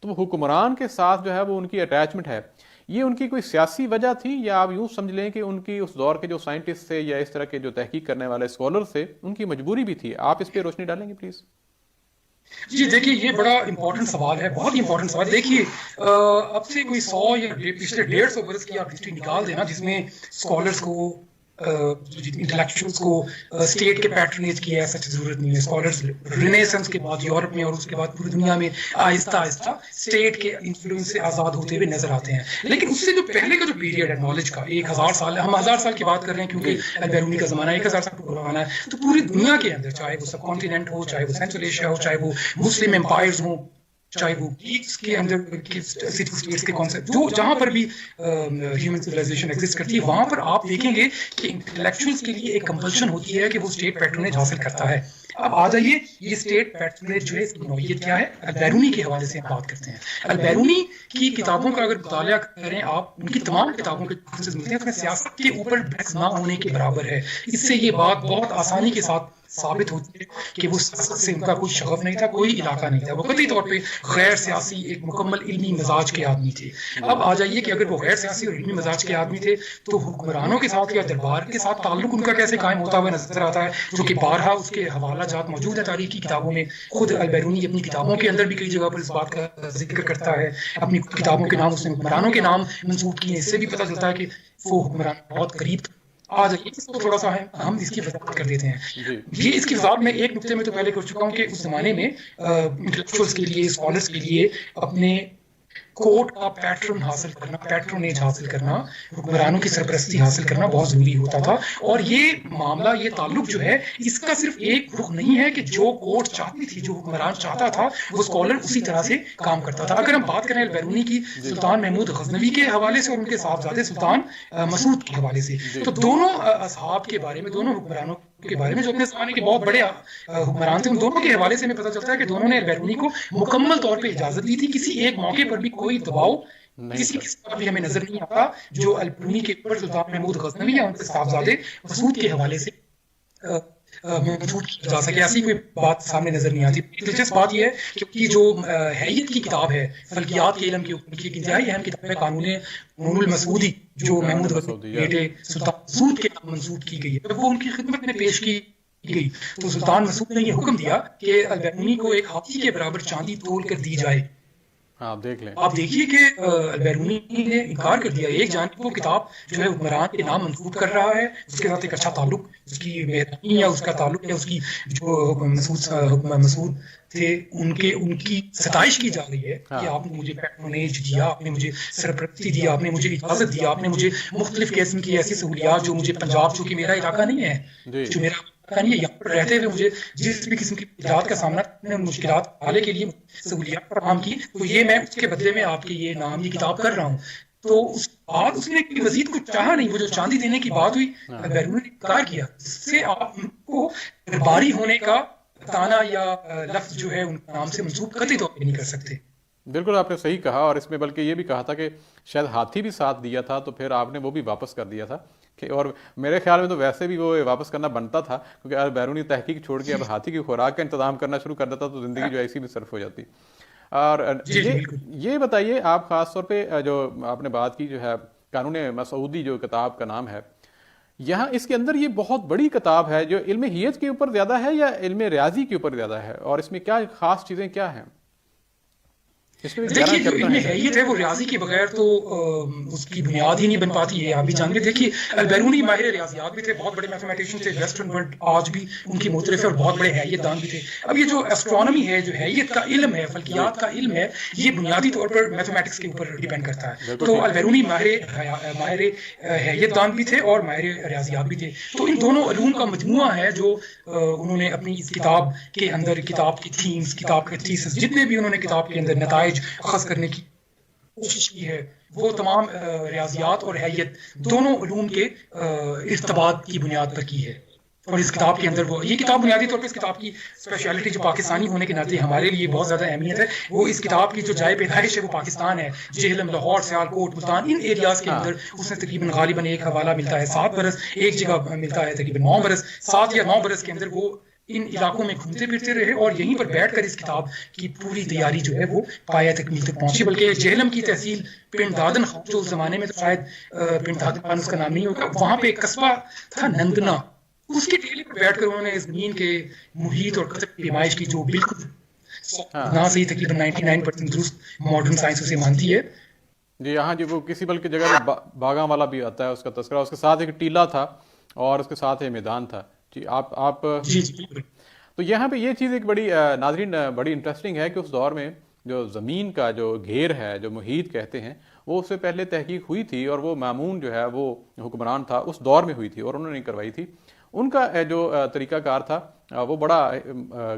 تو وہ حکمران کے ساتھ جو ہے وہ ان کی اٹیچمنٹ ہے، یہ ان کی کوئی سیاسی وجہ تھی یا آپ یوں سمجھ لیں کہ ان کی اس دور کے جو سائنٹسٹ تھے یا اس طرح کے جو تحقیق کرنے والے اسکالر تھے ان کی مجبوری بھی تھی؟ آپ اس پہ روشنی ڈالیں گے پلیز؟ جی دیکھیے یہ بڑا امپورٹنٹ سوال ہے، بہت ہی امپورٹنٹ سوال. دیکھیے اب سے کوئی 100 یا پچھلے 150 برس کی آپ ہسٹری نکال دینا جس میں اسکالرس کو انٹلیکچوئلس کو اسٹیٹ کے پیٹرنیج کی ایسا ضرورت نہیں ہے. اسکالرس رینیسنس کے بعد یورپ میں اور اس کے بعد پوری دنیا میں آہستہ آہستہ اسٹیٹ کے انفلوئنس سے آزاد ہوتے ہوئے نظر آتے ہیں. لیکن اس سے جو پہلے کا جو پیریڈ ہے نالج کا 1000 سال، ہم 1000 سال کی بات کر رہے ہیں کیونکہ البیرونی کا زمانہ 1000 سال پرانا ہے، تو پوری دنیا کے اندر چاہے وہ سب کانٹیننٹ ہو، چاہے وہ سینٹرل ایشیا ہو، چاہے وہ مسلم امپائرز ہوں، چاہے وہ گریکس کے اندر سٹی اسٹیٹس کے کانسیپٹ، جو جہاں پر بھی ہیومن سویلائزیشن ایگزسٹ کرتی ہے وہاں پر آپ دیکھیں گے کہ انٹلیکچوئلس کے لیے ایک کمپلشن ہوتی ہے کہ وہ اسٹیٹ پیٹرنیج حاصل کرتا ہے. اب آ جائیے یہ اسٹیٹ پیٹرنیج جو ہے اس کی نوعیت کیا ہے. البیرونی کے حوالے سے ہم بات کرتے ہیں. البیرونی کی کتابوں کا اگر مطالعہ کریں آپ، ان کی تمام کتابوں کے ریفرنسز ملتے ہیں، اس میں سیاست کے اوپر بحث نہ ہونے کے برابر ہے. اس سے یہ بات بہت آسانی کے ساتھ ثابت ہوتی ہے کہ وہ سیاست سے ان کا کوئی شغف نہیں تھا، کوئی علاقہ نہیں تھا. وہ قطعی طور پہ غیر سیاسی ایک مکمل علمی مزاج کے آدمی تھے. اب آ جائیے کہ اگر وہ غیر سیاسی اور علمی مزاج کے آدمی تھے تو حکمرانوں کے ساتھ یا دربار کے ساتھ تعلق ان کا کیسے قائم ہوتا ہوا نظر آتا ہے، جو کہ بارہا اس کے حوالہ جات موجود ہیں تاریخی کتابوں میں. خود البیرونی اپنی کتابوں کے اندر بھی کئی جگہ پر اس بات کا ذکر کرتا ہے. اپنی کتابوں کے نام اس نے حکمرانوں کے نام منسوب کیے. اس سے بھی پتہ چلتا ہے کہ وہ حکمران بہت قریب. آ جائیے اس کو تھوڑا سا ہم اس کی وضاحت کر دیتے ہیں. یہ اس کی وضاحت میں ایک نقطے میں تو پہلے کر چکا ہوں کہ اس زمانے میں انٹلیکچوئلس کے لیے، اسکالرس کے لیے اپنے کوٹ کا پیٹرن حاصل کرنا، پیٹرونیج حاصل کرنا، حکمرانوں کی سرپرستی حاصل کرنا بہت ضروری ہوتا تھا. اور یہ معاملہ، یہ تعلق جو ہے اس کا صرف ایک رخ نہیں ہے کہ جو کوٹ چاہتی تھی، جو حکمران چاہتا تھا وہ اسکالر اسی طرح سے کام کرتا تھا. اگر ہم بات کریں البیرونی کی سلطان محمود غزنوی کے حوالے سے اور ان کے صاحبزادے سلطان مسعود کے حوالے سے، تو دونوں اصحاب کے بارے میں، دونوں حکمرانوں کے بارے میں جو اپنے زمانے کے بہت بڑے حکمران تھے، ان دونوں کے حوالے سے ہمیں پتہ چلتا ہے کہ دونوں نے البیرونی کو مکمل طور پہ اجازت دی تھی. کسی ایک موقع پر بھی کوئی دباؤ کسی قسم کا بھی ہمیں نظر نہیں آتا جو البیرونی کے اوپر سلطان محمود غزنوی یا ان کے صاحبزادے مسعود کے حوالے سے محفوظ کی جا سکے. ایسی کوئی بات سامنے نظر نہیں آتی. دلچسپ بات یہ ہے کہ ان کی جو حیت کی کتاب ہے فلکیات کے علم کے اوپر کی انتہائی اہم کتاب ہے قانون المسعودی، جو محمود غزنوی کے بیٹے سلطان مسعود کے نام منسوب کی گئی ہے. جب وہ ان کی خدمت میں پیش کی گئی تو سلطان مسعود نے یہ حکم دیا کہ البیرونی کو ایک ہاتھی کے برابر چاندی تول کر دی جائے. آپ دیکھ لیں، آپ دیکھیے کہ البیرونی نے انکار کر دیا. ایک جانب وہ کتاب جو ہے حکمران کے نام منسوب کر رہا ہے، اس کے ساتھ ایک اچھا تعلق، اس کی مہربانی یا اس کا تعلق یا اس کی جو مسعود تھے ان کی ستائش کی جا رہی ہے کہ آپ نے مجھے پیٹرونیج دیا، آپ نے مجھے سرپرستی دیا، آپ نے مجھے اجازت دیا، آپ نے مجھے مختلف قسم کی ایسی سہولیات جو مجھے پنجاب، جو کہ میرا علاقہ نہیں ہے، جو میرا یہاں پر رہتے ہوئے مجھے جس بھی قسم کی مشکلات کا سامنا کرنے، مشکلات حالے کے لیے سہولیات فراہم کی، تو یہ میں اس کے بدلے میں آپ کے یہ نام، یہ کتاب کر رہا ہوں. تو اس بعد اس نے مزید کچھ چاہا نہیں. وہ جو چاندی دینے کی بات ہوئی بیرونی نے انکار کیا. اس سے آپ کو درباری ہونے کا تانا یا لفظ جو ہے ان کے نام سے منسوب قطعی طور پہ نہیں کر سکتے. بالکل آپ نے صحیح کہا، اور اس میں بلکہ یہ بھی کہا تھا کہ شاید ہاتھی بھی ساتھ دیا تھا تو پھر آپ نے وہ بھی واپس کر دیا تھا کہ، اور میرے خیال میں تو ویسے بھی وہ واپس کرنا بنتا تھا کیونکہ البیرونی تحقیق چھوڑ کے اب ہاتھی کی خوراک کا انتظام کرنا شروع کر دیتا تو زندگی جو ایسی بھی صرف ہو جاتی. اور یہ بتائیے آپ خاص طور پہ جو آپ نے بات کی جو ہے قانون مسعودی جو کتاب کا نام ہے، یہاں اس کے اندر یہ بہت بڑی کتاب ہے جو علم حیت کے اوپر زیادہ ہے یا علم ریاضی کے اوپر زیادہ ہے، اور اس میں کیا خاص چیزیں کیا ہیں؟ دیکھیے جو علم حیت ہے وہ ریاضی کے بغیر تو اس کی بنیاد ہی نہیں بن پاتی ہے. آپ بھی جانتے دیکھیے البیرونی ماہر ریاضیات بھی تھے، بہت بڑے میتھمیٹیشین تھے. ویسٹرن ورلڈ آج بھی ان کی معترف ہے اور بہت بڑے حیت دان بھی تھے. اب یہ جو ایسٹرونومی ہے، جو حیت کا علم ہے، فلکیات کا علم ہے، یہ بنیادی طور پر میتھمیٹکس کے اوپر ڈیپینڈ کرتا ہے. تو البیرونی ماہر حیت دان بھی تھے اور ماہر ریاضیات بھی تھے. تو ان دونوں علوم کا مجموعہ ہے جو انہوں نے اپنی اس کتاب کے اندر، کتاب کی تھیمز، کتاب کے تھیسس، جتنے بھی انہوں نے کتاب کے اندر نتائج اخذ کرنے کی کوشش کی ہے، وہ تمام ریاضیات اور حیت دونوں علوم کے ارتباط کی بنیاد پر کی ہے. اور اس کتاب کے اندر یہ کتاب بنیادی طور پہ اس کتاب کی اسپیشلٹی جو پاکستانی ہونے کے ناطے ہمارے لیے بہت زیادہ اہمیت ہے، وہ اس کتاب کی جو جائے پیدائش ہے وہ پاکستان ہے، جہلم، لاہور، سیالکوٹ، ملتان، ان ایریاز کے اندر اس نے تقریباً غالباً ایک حوالہ ملتا ہے 7 برس، ایک جگہ ملتا ہے تقریباً 9 برس، 7 یا 9 برس کے اندر وہ ان علاقوں میں گھومتے پھرتے رہے اور یہیں پر بیٹھ کر اس کتاب کی پوری تیاری جو ہے وہ پایا تکمیل تک پہنچی۔ بلکہ جہلم کی تحصیل پنڈ دادن، جو اس زمانے میں تو شاید پنڈ دادن اس کا نام نہیں ہوگا، وہاں پہ ایک قصبہ تھا نندنا، اس کے ٹیلے پر بیٹھ کر انہوں نے زمین کے محیط اور قطب کی پیمائش کی، جو بالکل نہ صحیح تقریباً 99% درست ماڈرن سائنس اسے مانتی ہے۔ جی ہاں جی، وہ کسی بلکہ جگہ میں باغاں والا بھی آتا ہے اس کا تذکرہ، اس کے ساتھ ایک ٹیلا تھا اور اس کے ساتھ ایک میدان تھا۔ جی آپ جی جی بالکل۔ تو یہاں پہ یہ چیز ایک بڑی ناظرین بڑی انٹرسٹنگ ہے کہ اس دور میں جو زمین کا جو گھیر ہے، جو محیط کہتے ہیں، وہ اس سے پہلے تحقیق ہوئی تھی اور وہ مامون جو ہے وہ حکمران تھا اس دور میں ہوئی تھی اور انہوں نے کروائی تھی۔ ان کا جو طریقہ کار تھا وہ بڑا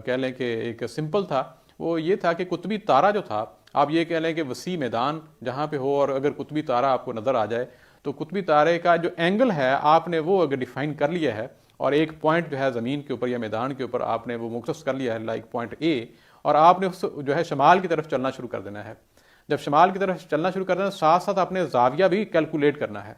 کہہ لیں کہ ایک سمپل تھا۔ وہ یہ تھا کہ قطبی تارہ جو تھا، آپ یہ کہہ لیں کہ وسیع میدان جہاں پہ ہو اور اگر قطبی تارہ آپ کو نظر آ جائے تو قطبی تارے کا جو اینگل ہے آپ نے وہ اگر ڈیفائن کر لیا ہے اور ایک پوائنٹ جو ہے زمین کے اوپر یا میدان کے اوپر آپ نے وہ مختص کر لیا ہے لائک پوائنٹ اے، اور آپ نے اس جو ہے شمال کی طرف چلنا شروع کر دینا ہے۔ جب شمال کی طرف چلنا شروع کر دینا ساتھ ساتھ اپنے زاویہ بھی کیلکولیٹ کرنا ہے۔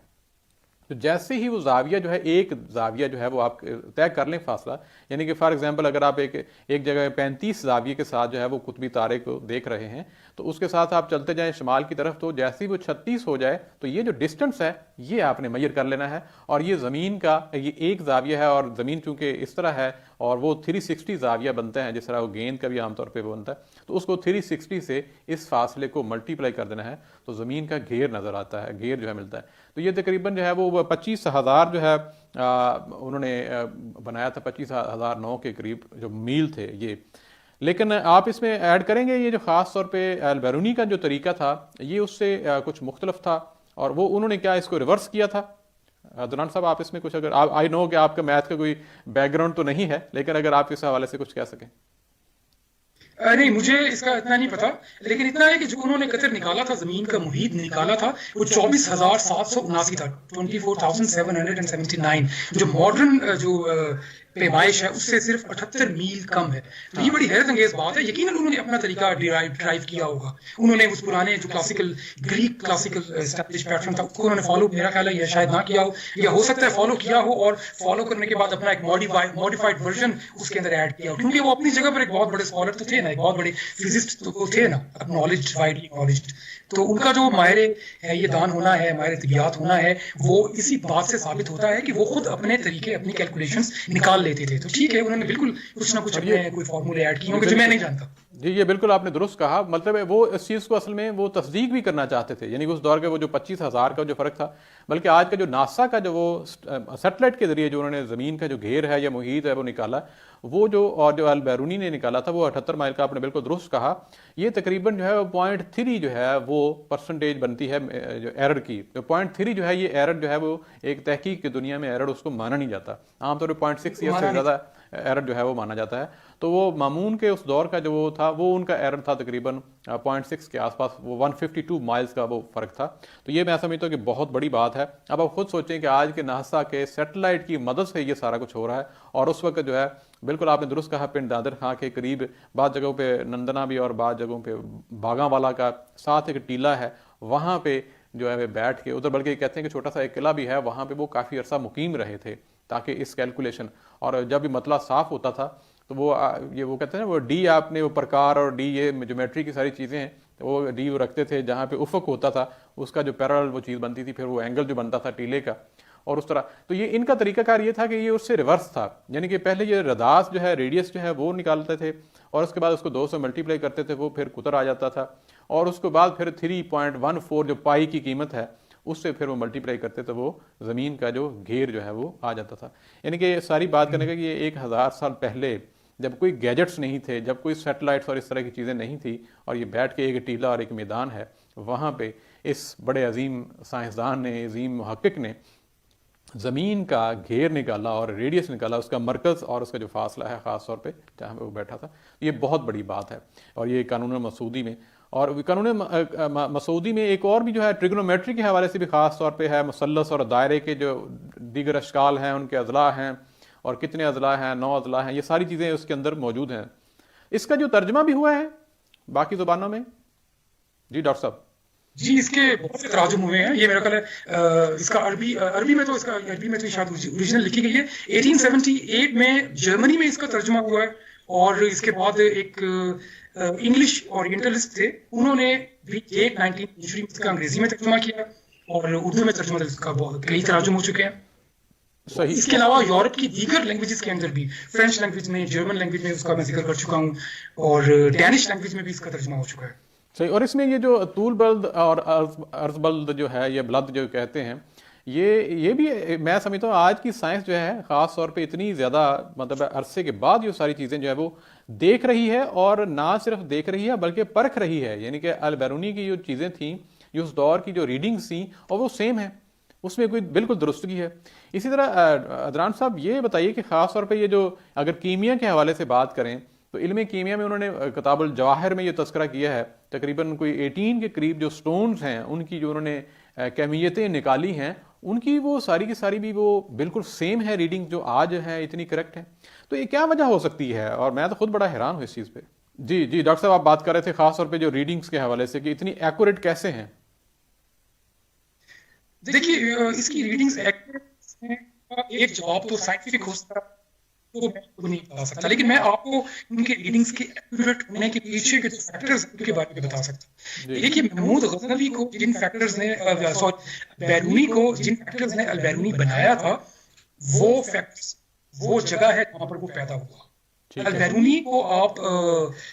تو جیسے ہی وہ زاویہ جو ہے ایک زاویہ جو ہے وہ آپ طے کر لیں فاصلہ، یعنی کہ فار ایگزامپل اگر آپ ایک جگہ 35 زاویے کے ساتھ جو ہے وہ قطبی تارے کو دیکھ رہے ہیں تو اس کے ساتھ آپ چلتے جائیں شمال کی طرف، تو جیسے ہی وہ 36 ہو جائے تو یہ جو ڈسٹنس ہے یہ آپ نے میئر کر لینا ہے، اور یہ زمین کا یہ ایک زاویہ ہے، اور زمین چونکہ اس طرح ہے اور وہ 360 زاویہ بنتے ہیں، جس طرح وہ گیند کا بھی عام طور پہ وہ بنتا ہے، تو اس کو 360 سے اس فاصلے کو ملٹیپلائی کر دینا ہے تو زمین کا گھیر نظر آتا ہے، گھیر جو ہے ملتا ہے۔ تو یہ تقریباً جو ہے وہ 25,000 جو ہے انہوں نے بنایا تھا، 25,009 کے قریب جو میل تھے یہ۔ لیکن آپ اس میں ایڈ کریں گے یہ جو خاص طور پہ البیرونی کا جو طریقہ تھا یہ اس سے کچھ مختلف تھا، اور وہ انہوں نے کیا اس کو ریورس کیا تھا۔ دوران صاحب آپ اس میں کچھ، اگر آئی نو کہ آپ کا میتھ کا کوئی بیک گراؤنڈ تو نہیں ہے، لیکن اگر آپ اس حوالے سے کچھ کہہ سکیں۔ نہیں، مجھے اس کا اتنا نہیں پتا، لیکن اتنا ہے کہ جو انہوں نے قطر نکالا تھا، زمین کا محیط نکالا تھا، وہ 24,779 تھا، 24,779، جو ماڈرن جو پیمائش ہے اس سے صرف 78 میل کم ہے۔ تو یہ بڑی حیرت انگیز بات ہے۔ یقیناً انہوں نے اپنا طریقہ ڈرائیو کیا ہوگا، انہوں نے اس پرانے جو classical Greek classical establish pattern تھا اس کو انہوں نے فالو، میرا خیال ہے یہ شاید نہ کیا ہو، یا ہو سکتا ہے فالو کیا ہو اور فالو کرنے کے بعد اپنا ایک ماڈیفائڈ ورژن اس کے اندر ایڈ کیا ہو، کیونکہ وہ اپنی جگہ پر ایک بہت بڑے اسکالر تو تھے نا، ایک بہت بڑے فزسٹ تو تھے نا، نالج وائڈلی نالجڈ۔ تو ان کا جو ماہر یہ دان ہونا ہے، ماہر طبیعت ہونا ہے، وہ اسی بات سے ثابت ہوتا ہے کہ وہ خود اپنے طریقے، اپنی کیلکولیشنز نکال لیتے تھے۔ تو ٹھیک ہے، انہوں نے بالکل کچھ نہ کچھ اپنے کوئی فارمولے ایڈ کیے ہوں گے جو میں نہیں جانتا۔ جی یہ بالکل آپ نے درست کہا، مطلب ہے وہ اس چیز کو اصل میں وہ تصدیق بھی کرنا چاہتے تھے، یعنی اس دور کے وہ جو 25,000 کا جو فرق تھا، بلکہ آج کا جو ناسا کا جو وہ سیٹلائٹ کے ذریعے جو انہوں نے زمین کا جو گھیر ہے یا محیط ہے وہ نکالا، وہ جو اور جو البیرونی نے نکالا تھا وہ 78 مائل کا، آپ نے بالکل درست کہا۔ یہ تقریباً جو ہے 0.3 جو ہے وہ پرسنٹیج بنتی ہے جو ایرر کی، جو 0.3 جو ہے یہ ایرر جو ہے وہ ایک تحقیق کی دنیا میں ایرر اس کو مانا نہیں جاتا، عام طور پہ 0.6 یا سے زیادہ ایرر جو ہے وہ مانا جاتا ہے۔ تو وہ مامون کے اس دور کا جو وہ تھا وہ ان کا ایرر تھا تقریباً 0.6 کے آس پاس، وہ 152 مائلز کا وہ فرق تھا۔ تو یہ میں سمجھتا ہوں کہ بہت بڑی بات ہے۔ اب آپ خود سوچیں کہ آج کے ناسا کے سیٹلائٹ کی مدد سے یہ سارا کچھ ہو رہا ہے، اور اس وقت جو ہے بالکل آپ نے درست کہا پنڈ دادر خان کے قریب، بعض جگہوں پہ نندنا بھی اور بعض جگہوں پہ باغاں والا کا ساتھ ایک ٹیلا ہے، وہاں پہ جو ہے بیٹھ کے ادھر، بلکہ کہتے ہیں کہ چھوٹا سا ایک قلعہ بھی ہے وہاں پہ، وہ کافی عرصہ مقیم رہے تھے تاکہ اس کیلکولیشن، اور جب بھی مطلع صاف ہوتا تھا تو وہ کہتے ہیں نا وہ ڈی آپ نے وہ پرکار اور ڈی یہ جیومیٹری کی ساری چیزیں ہیں، وہ ڈی وہ رکھتے تھے جہاں پہ افق ہوتا تھا اس کا جو پیرالل وہ چیز بنتی تھی، پھر وہ اینگل جو بنتا تھا ٹیلے کا، اور اس طرح۔ تو یہ ان کا طریقہ کار یہ تھا کہ یہ اس سے ریورس تھا، یعنی کہ پہلے یہ رداس جو ہے ریڈیس جو ہے وہ نکالتے تھے اور اس کے بعد اس کو 2 سے ملٹیپلائی کرتے تھے، وہ پھر قطر آ جاتا تھا، اور اس کے بعد پھر 3.14 جو پائی کی قیمت ہے اس سے پھر وہ ملٹیپلائی کرتے تھے، وہ زمین کا جو گھیر جو ہے وہ آ جاتا تھا۔ یعنی کہ ساری بات کرنے کا کہ یہ 1000 سال پہلے جب کوئی گیجٹس نہیں تھے، جب کوئی سیٹلائٹس اور اس طرح کی چیزیں نہیں تھی، اور یہ بیٹھ کے ایک ٹیلا اور ایک میدان ہے، وہاں پہ اس بڑے عظیم سائنسدان نے، عظیم محقق نے زمین کا گھیر نکالا اور ریڈیس نکالا، اس کا مرکز اور اس کا جو فاصلہ ہے خاص طور پہ جہاں پہ وہ بیٹھا تھا، یہ بہت بڑی بات ہے۔ اور یہ قانون مسعودی میں، اور قانون مسعودی میں ایک اور بھی جو ہے ٹریگنومیٹری کے حوالے سے بھی خاص طور پہ ہے، مثلث اور دائرے کے جو دیگر اشکال ہیں، ان کے اضلاع ہیں، اور کتنے اضلاع ہیں، 9 اضلاع ہیں، یہ ساری چیزیں اس کے اندر موجود ہیں. اس کا جو ترجمہ بھی ہوا ہے باقی زبانوں میں؟ جی ڈاکٹر صاحب. جی اس کے بہت سے تراجم ہوئے ہیں. یہ میرا خیال ہے اس کا عربی میں تو شاید اوریجنل لکھی گئی ہے. 1878 میں جرمنی میں اس کا ترجمہ ہوا ہے، اور اس کے بعد ایک انگلش اورینٹلسٹ تھے، انہوں نے بھی 19th century میں اس کا انگریزی میں ترجمہ کیا، اور اردو میں ترجمہ اس کا کئی تراجم ہو چکے ہیں. صحیح. اس کے علاوہ یورپ کی دیگر لینگویجز کے اندر بھی، فرینچ لینگویج میں، جرمن لینگویج میں اس کا میں ذکر کر چکا ہوں، اور ڈینش لینگویج میں بھی اس کا ترجمہ ہو چکا ہے. صحیح. اور اس میں یہ جو طول بلد اور عرض بلد جو ہے، یہ بلد جو کہتے ہیں، یہ بھی میں سمجھتا ہوں آج کی سائنس جو ہے خاص طور پہ اتنی زیادہ مطلب عرصے کے بعد یہ ساری چیزیں جو ہے وہ دیکھ رہی ہے، اور نہ صرف دیکھ رہی ہے بلکہ پرکھ رہی ہے. یعنی کہ البیرونی کی جو چیزیں تھیں، جو اس دور کی جو ریڈنگز تھیں، اور وہ سیم ہیں، اس میں کوئی بالکل درستگی ہے. اسی طرح عدنان صاحب یہ بتائیے کہ خاص طور پہ یہ جو اگر کیمیا کے حوالے سے بات کریں تو علم کیمیا میں انہوں نے کتاب الجواہر میں یہ تذکرہ کیا ہے، تقریباً کوئی 18 کے قریب جو سٹونز ہیں ان کی جو انہوں نے کیمیتیں نکالی ہیں، ان کی وہ ساری کی ساری بھی وہ بالکل سیم ہے ریڈنگ جو آج ہے، اتنی کریکٹ ہے. تو یہ کیا وجہ ہو سکتی ہے؟ اور میں تو خود بڑا حیران ہوں اس چیز پہ. جی ڈاکٹر صاحب آپ بات کر رہے تھے خاص طور پہ جو ریڈنگز کے حوالے سے کہ اتنی ایکوریٹ کیسے ہیں؟ دیکھیے اس کی ریڈنگز ایکوریٹ ہیں، ایک جواب تو سائنٹیفک ہو سکتا ہے وہ میں خود نہیں بتا سکتا، لیکن میں آپ کو ان کے ریڈنگز کے ایکوریٹ ہونے کے پیچھے کے جو فیکٹرز ہیں ان کے بارے میں بتا سکتا ہوں. دیکھیے محمود غزنوی کو جن فیکٹرز نے بیرونی کو جن فیکٹرز نے البیرونی بنایا تھا، وہ فیکٹرز وہ جگہ ہے جہاں پر وہ پیدا ہوا. البیرونی کو آپ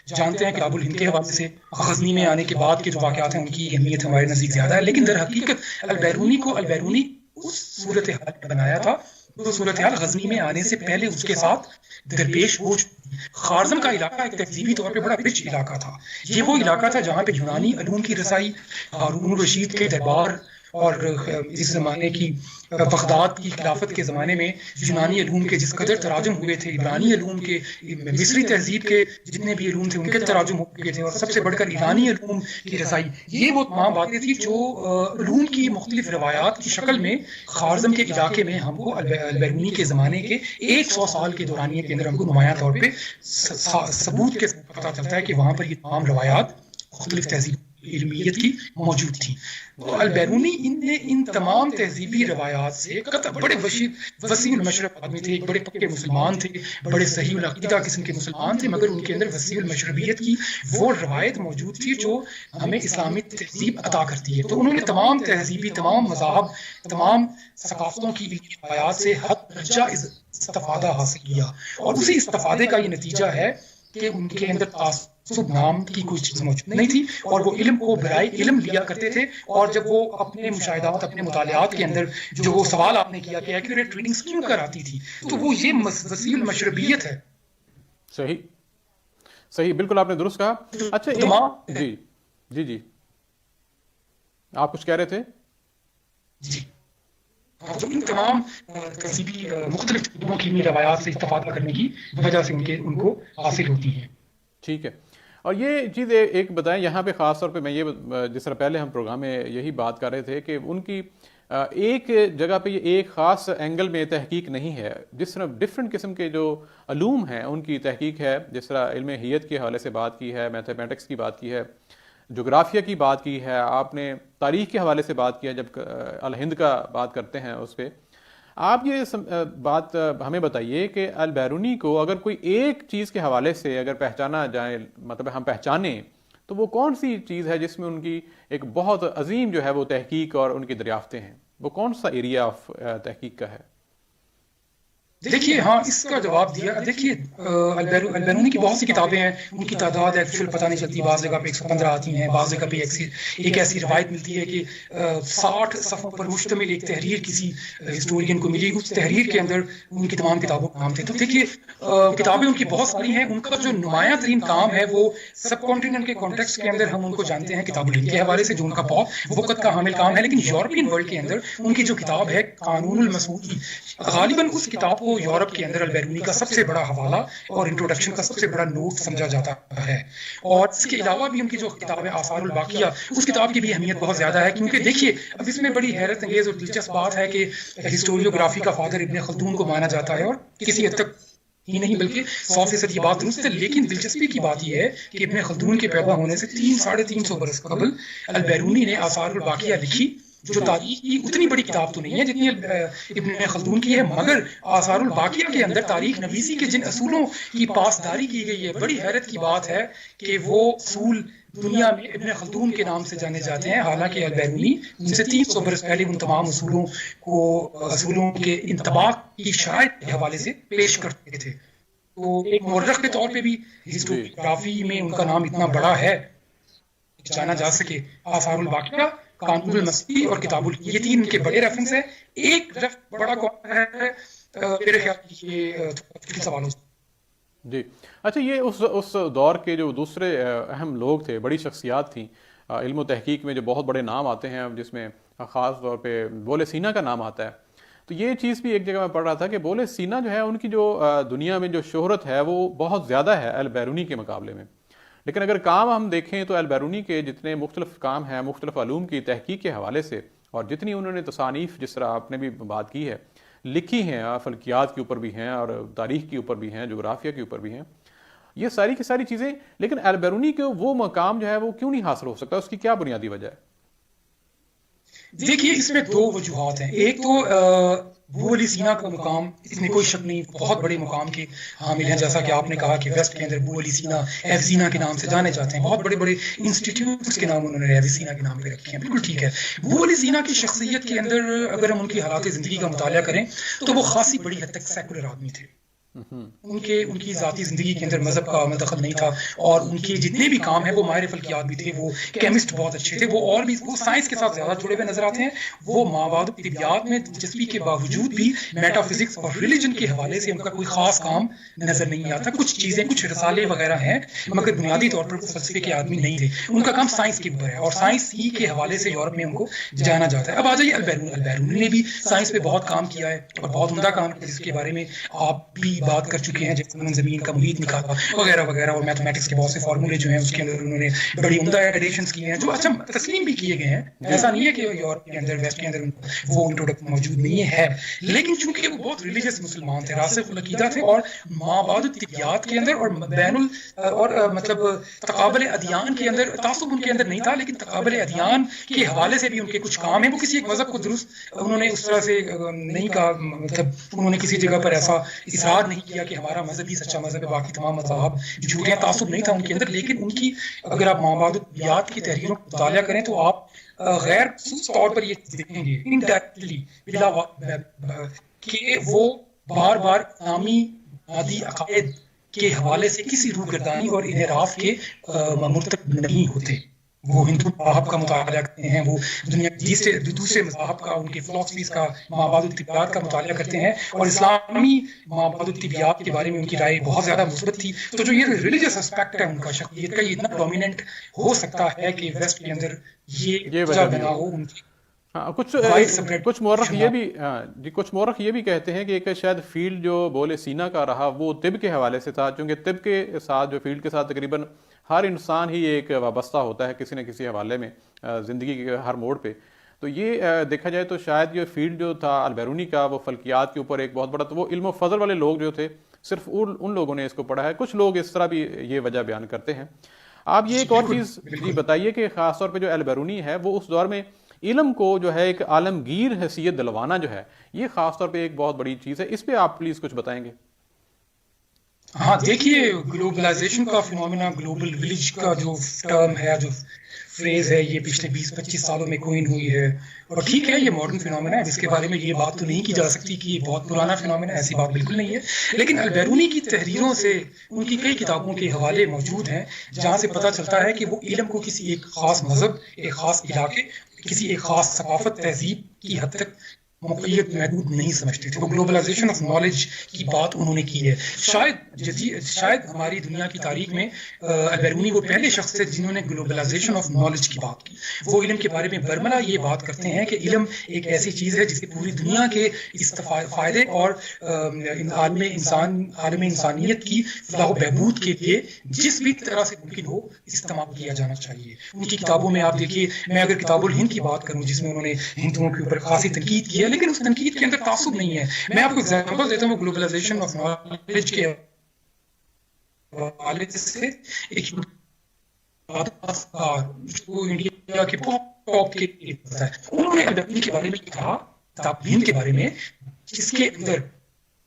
جانتے ہیں کتاب الہند کے حوالے سے غزنی میں آنے کے بعد کے جو واقعات ہیں ان کی اہمیت ہمارے نزدیک زیادہ ہے، لیکن در حقیقت البیرونی اس صورتحال میں بنایا تھا جو صورتحال غزنی میں آنے سے پہلے اس کے ساتھ درپیش ہو چکی. خارزم کا علاقہ ایک تہذیبی طور پہ بڑا رچ علاقہ تھا. یہ وہ علاقہ تھا جہاں پہ یونانی علوم کی رسائی، ہارون الرشید کے دربار، اور اس زمانے کی بغداد کی خلافت کے زمانے میں یونانی علوم کے جس قدر تراجم ہوئے تھے، عبرانی علوم کے، مصری تہذیب کے جتنے بھی علوم تھے ان کے تراجم ہو چکے تھے، اور سب سے بڑھ کر ایرانی علوم کی رسائی. یہ وہ تمام باتیں تھیں جو علوم کی مختلف روایات کی شکل میں خارزم کے علاقے میں ہم کو البیرونی کے زمانے کے 100 سال کے دورانیے کے اندر ہم کو نمایاں طور پہ ثبوت کے پتہ چلتا ہے کہ وہاں پر یہ تمام روایات مختلف تہذیب علمیت کی موجود تھی. تو البیرونی ان تمام تہذیبی روایات سے بڑے وسیع المشرب آدمی تھے، ایک بڑے پکے مسلمان تھے، بڑے صحیح العقیدہ قسم کے مسلمان تھے، مگر ان کے اندر وسیع المشربیت کی وہ روایت موجود تھی جو ہمیں اسلامی تہذیب عطا کرتی ہے. تو انہوں نے تمام تہذیبی، تمام مذاہب، تمام ثقافتوں کی روایات سے حد درجہ استفادہ حاصل کیا، اور اسی استفادے کا یہ نتیجہ ہے کہ ان کے اندر تعصب نام کی کوئی چیز موجود نہیں تھی، اور وہ علم کو برائے علم لیا کرتے تھے. اور جب وہ اپنے مشاہدات، اپنے مطالعات کے اندر جو وہ سوال آپ نے کیا کہ ایکوریٹ ریڈنگز کیوں کر آتی تھی، تو وہ یہ وسیع المشربیت ہے. صحیح بالکل آپ نے درست کہا. اچھا جی آپ کچھ کہہ رہے تھے؟ جی تو ان تمام تہذیبی مختلف علوم روایات سے استفادہ کرنے کی وجہ سے ان کو حاصل ہوتی ہیں. ٹھیک ہے. اور یہ چیز ایک بتائیں یہاں پہ خاص طور پہ میں یہ جس طرح پہلے ہم پروگرام میں یہی بات کر رہے تھے کہ ان کی ایک جگہ پہ یہ ایک خاص اینگل میں تحقیق نہیں ہے، جس طرح ڈفرینٹ قسم کے جو علوم ہیں ان کی تحقیق ہے. جس طرح علم حیت کے حوالے سے بات کی ہے، میتھمیٹکس کی بات کی ہے، جغرافیہ کی بات کی ہے، آپ نے تاریخ کے حوالے سے بات کیا جب الہند کا بات کرتے ہیں اس پہ. آپ یہ بات ہمیں بتائیے کہ البیرونی کو اگر کوئی ایک چیز کے حوالے سے اگر پہچانا جائے، مطلب ہم پہچانیں، تو وہ کون سی چیز ہے جس میں ان کی ایک بہت عظیم جو ہے وہ تحقیق اور ان کی دریافتیں ہیں؟ وہ کون سا ایریا آف تحقیق کا ہے؟ دیکھیے ہاں اس کا جواب دیا. دیکھیے البیرونی کی بہت سی کتابیں ہیں، ان کی تعداد ایکچوئل پتہ نہیں چلتی، بعض جگہ پہ 115 آتی ہیں، بعض جگہ پہ ایک ایسی روایت ملتی ہے کہ 60 صفحوں پر مشتمل ایک تحریر کسی ہسٹورین کو ملی، اس تحریر کے اندر ان کی تمام کتابوں کا نام تھے. تو دیکھیے کتابیں ان کی بہت ساری ہیں، ان کا جو نمایاں ترین کام ہے وہ سب کانٹیننٹ کے کانٹیکسٹ کے اندر ہم ان کو جانتے ہیں کتاب الہند کے حوالے سے، جو ان کا بہت وقت کا حامل کام ہے. لیکن یورپین ورلڈ کے اندر ان کی جو کتاب ہے قانون المسعودی، غالباً اس کتاب کو یورپ کے اندر البیرونی کا سب سے بڑا حوالہ اور انٹروڈکشن کا سب سے بڑا نوٹ سمجھا جاتا ہے. اور اس کے علاوہ بھی ان کی جو کتاب ہے آثار الباقیہ، اس کتاب کی بھی اہمیت بہت زیادہ ہے، کیونکہ دیکھیے اب اس میں بڑی حیرت انگیز اور دلچسپ بات ہے کہ ہسٹوریوگرافی کا فادر ابن خلدون کو مانا جاتا ہے، اور کسی حد تک ہی نہیں بلکہ 100% یہ بات درست ہے. لیکن دلچسپی کی بات یہ ہے کہ ابن خلدون کے پیدا ہونے سے 300-350 برس قبل البیرونی نے آثار الباقیہ لکھی، جو تاریخ کی اتنی بڑی کتاب تو نہیں ہے جتنی ابن خلدون کی ہے، مگر آثار الباقیہ کے اندر تاریخ نویسی کے جن اصولوں کی پاسداری کی گئی ہے، بڑی حیرت کی بات ہے کہ وہ اصول دنیا میں ابن خلدون کے نام سے جانے جاتے ہیں، حالانکہ البیرونی ان سے 300 برس پہلے ان تمام اصولوں کے انطباق کی شرائط کے حوالے سے پیش کرتے تھے. تو ایک مورخ کے طور پہ بھی ہسٹوریوگرافی میں ان کا نام اتنا بڑا ہے جانا جا سکے. آثار الباقیہ، قانون المسیح اور کتاب یہ 3 ان کے بڑے ریفرنس ہیں. ایک بڑا کون ہے میرے خیال یہ سوالوں سے. جی اچھا، یہ اس دور کے جو دوسرے اہم لوگ تھے، بڑی شخصیات تھیں علم و تحقیق میں، جو بہت بڑے نام آتے ہیں، جس میں خاص طور پہ بولے سینا کا نام آتا ہے. تو یہ چیز بھی ایک جگہ میں پڑھ رہا تھا کہ بولے سینا جو ہے ان کی جو دنیا میں جو شہرت ہے وہ بہت زیادہ ہے البیرونی کے مقابلے میں. لیکن اگر کام ہم دیکھیں تو البیرونی کے جتنے مختلف کام ہیں مختلف علوم کی تحقیق کے حوالے سے، اور جتنی انہوں نے تصانیف جس طرح آپ نے بھی بات کی ہے لکھی ہیں، فلکیات کے اوپر بھی ہیں اور تاریخ کے اوپر بھی ہیں، جغرافیہ کے اوپر بھی ہیں، یہ ساری کی ساری چیزیں، لیکن البیرونی کے وہ مقام جو ہے وہ کیوں نہیں حاصل ہو سکتا؟ اس کی کیا بنیادی وجہ ہے؟ دیکھیے اس میں 2 وجوہات ہیں. ایک تو ابو علی سینا کا مقام، اس میں کوئی شک نہیں، بہت بڑے مقام کے حامل ہیں. جیسا کہ آپ نے کہا کہ ویسٹ کے اندر ابو علی سینا ایوزینا کے نام سے جانے جاتے ہیں، بہت بڑے بڑے انسٹیٹیوٹس کے نام انہوں نے ایوزینا کے نام پہ رکھے ہیں. بالکل ٹھیک ہے. ابو علی سینا کی شخصیت کے اندر اگر ہم ان کی حالات زندگی کا مطالعہ کریں تو وہ خاصی بڑی حد تک سیکولر آدمی تھے. ان کی ذاتی زندگی کے اندر مذہب کا دخل نہیں تھا، اور ان کے جتنے بھی کام ہیں وہ ماہر فلکیات بھی تھے، وہ کیمسٹ بہت اچھے تھے، وہ اور بھی وہ سائنس کے ساتھ زیادہ جڑے ہوئے نظر آتے ہیں. وہ مابعد طبیعیات میں دلچسپی کے باوجود بھی میٹا فزکس اور ریلیجن کے حوالے سے ان کا کوئی خاص کام نظر نہیں آتا. کچھ چیزیں، کچھ رسالے وغیرہ ہیں، مگر بنیادی طور پر وہ فلسفے کے آدمی نہیں تھے. ان کا کام سائنس کے اوپر ہے، اور سائنس ہی کے حوالے سے یورپ میں ان کو جانا جاتا ہے. اب آ جائیے البیرونی نے بھی سائنس پہ بہت کام کیا ہے، اور بہت عمدہ کام کیا، جس کے بارے میں آپ بھی بات کر چکے ہیں، زمین کا محیط نکالا وغیرہ وغیرہ، اور میتھمیٹکس کے بہت سے فارمولے جو ہیں اس کے اندر انہوں نے بڑی عمدہ ایڈیشنز کیے ہیں، جو اچھا تسلیم بھی کیے گئے ہیں. ایسا نہیں ہے کہ یورپ کے اندر، ویسٹ کے اندر وہ انٹروڈکٹ موجود نہیں ہے. لیکن چونکہ وہ بہت ریلیجس مسلمان تھے، راسخ العقیدہ تھے، اور مابعد الطبیعیات کے اندر اور مطلب تقابل ادیان کے اندر تعصب ان کے اندر نہیں تھا، لیکن تقابل ادیان کے حوالے سے بھی ان کے کچھ کام ہیں. وہ کسی ایک مذہب کو درست انہوں نے اس طرح سے نہیں کہا، مطلب انہوں نے کسی جگہ پر ایسا اصرار نہیں کیا کہ ہمارا مذہب ہی سچا مذہب ہے، باقی تمام مذاہب جھوٹے ہیں. تعصب نہیں تھا ان کے اندر. لیکن ان کی اگر آپ مابعد الطبیعیات کی تحریروں کو مطالعہ کریں تو آپ غیر خصوص طور پر یہ دیکھیں گے انڈائریکٹلی کہ وہ بار بار اسلامی بنیادی عقائد کے حوالے سے کسی روگردانی اور انحراف کے مرتکب نہیں ہوتے. وہ ہندو مذہب کا مطالعہ کرتے ہیں، وہ دنیا کے دوسرے مذاہب کا، ان کے فلسفیز کا، مابعد الطبیعیات کا مطالعہ کرتے ہیں، اور اسلامی مابعد الطبیعیات کے بارے میں ان کی رائے بہت زیادہ مثبت تھی. تو جو یہ ریلیجس اسپیکٹ ہے ان کا، شخصیت کا، یہ اتنا ڈومیننٹ ہو سکتا ہے کہ ویسٹ کے اندر یہ وجہ بنا ہو ان کی. کچھ مورخ یہ بھی کہتے ہیں کہ ایک شاید فیلڈ جو بولے سینا کا رہا وہ طب کے حوالے سے تھا، چونکہ طب کے ساتھ جو فیلڈ کے ساتھ تقریباً ہر انسان ہی ایک وابستہ ہوتا ہے کسی نہ کسی حوالے میں زندگی کے ہر موڑ پہ. تو یہ دیکھا جائے تو شاید یہ فیلڈ جو تھا البیرونی کا وہ فلکیات کے اوپر ایک بہت بڑا، تو وہ علم و فضل والے لوگ جو تھے صرف ان لوگوں نے اس کو پڑھا ہے. کچھ لوگ اس طرح بھی یہ وجہ بیان کرتے ہیں. آپ یہ ایک اور چیز جی بتائیے کہ خاص طور پہ جو البیرونی ہے وہ اس دور میں علم کو جو ہے ایک عالمگیر حیثیت دلوانا جو ہے یہ خاص طور پہ ایک بہت بڑی چیز ہے. اس پہ آپ پلیز کچھ بتائیں گے. ہاں دیکھیے، گلوبلائزیشن کا فینومینا، گلوبل ولیج کا جو ٹرم ہے، جو فریز ہے، یہ پچھلے 20-25 سالوں میں کوئن ہوئی ہے. اور ٹھیک ہے یہ ماڈرن فینومینا ہے، جس کے بارے میں یہ بات تو نہیں کی جا سکتی کہ یہ بہت پرانا فینومینا ہے، ایسی بات بالکل نہیں ہے. لیکن البیرونی کی تحریروں سے ان کی کئی کتابوں کے حوالے موجود ہیں جہاں سے پتہ چلتا ہے کہ وہ علم کو کسی ایک خاص مذہب، ایک خاص علاقے، کسی ایک خاص ثقافت، تہذیب کی حد تک موقعیت محدود نہیں سمجھتے تھے. وہ گلوبلائزیشن آف نالج کی بات انہوں نے کی ہے. شاید ہماری دنیا کی تاریخ میں البیرونی وہ پہلے شخص تھے جنہوں نے گلوبلائزیشن آف نالج کی بات کی. وہ علم کے بارے میں برملا یہ بات کرتے ہیں کہ علم ایک ایسی چیز ہے جس سے پوری دنیا کے فائدے اور عالم انسانیت کی فلاح و بہبود کے لیے جس بھی طرح سے ممکن ہو استعمال کیا جانا چاہیے. ان کی کتابوں میں آپ دیکھیے, میں اگر کتاب الہند کی بات کروں جس میں انہوں نے ہندوؤں کے اوپر خاصی تنقید کی ہے, لیکن اس تنقید کے اندر تعصب نہیں ہے. میں آپ کو ایگزامپل دیتا ہوں گلوبلائزیشن آف نالج کے حوالے سے. ایک انڈیا کے بہت ٹاپ کے ہے, انہوں نے البیرونی کے بارے میں کہا, کتاب ہند کے بارے میں, جس کے اندر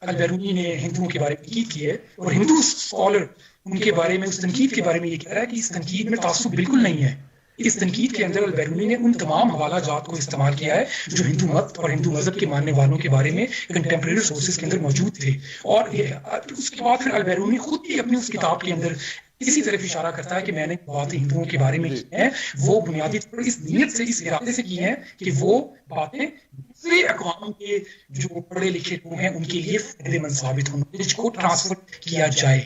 البیرونی نے ہندوؤں کے بارے میں تنقید کی ہے, اور ہندو اسکالر ان کے بارے میں اس تنقید کے بارے میں یہ کہہ رہا ہے کہ اس تنقید میں تعصب بالکل نہیں ہے. اس تنقید کے اندر البیرونی نے ان تمام حوالہ جات کو استعمال کیا ہے جو ہندو مت اور ہندو مذہب کے ماننے والوں کے بارے میں کنٹمپریری سورسز کے اندر موجود تھے. اور اس کے بعد پھر البیرونی خود بھی اپنی اس کتاب کے اندر اسی طرف اشارہ کرتا ہے کہ میں نے باتیں ہندوؤں کے بارے میں کی ہیں, وہ بنیادی طور پر اس نیت سے, اس ارادے سے کی ہیں کہ وہ باتیں دوسرے اقوام کے جو پڑھے لکھے لوگ ہیں ان کے لیے فائدہ مند ثابت ہوں, نالج کو ٹرانسفر کیا جائے.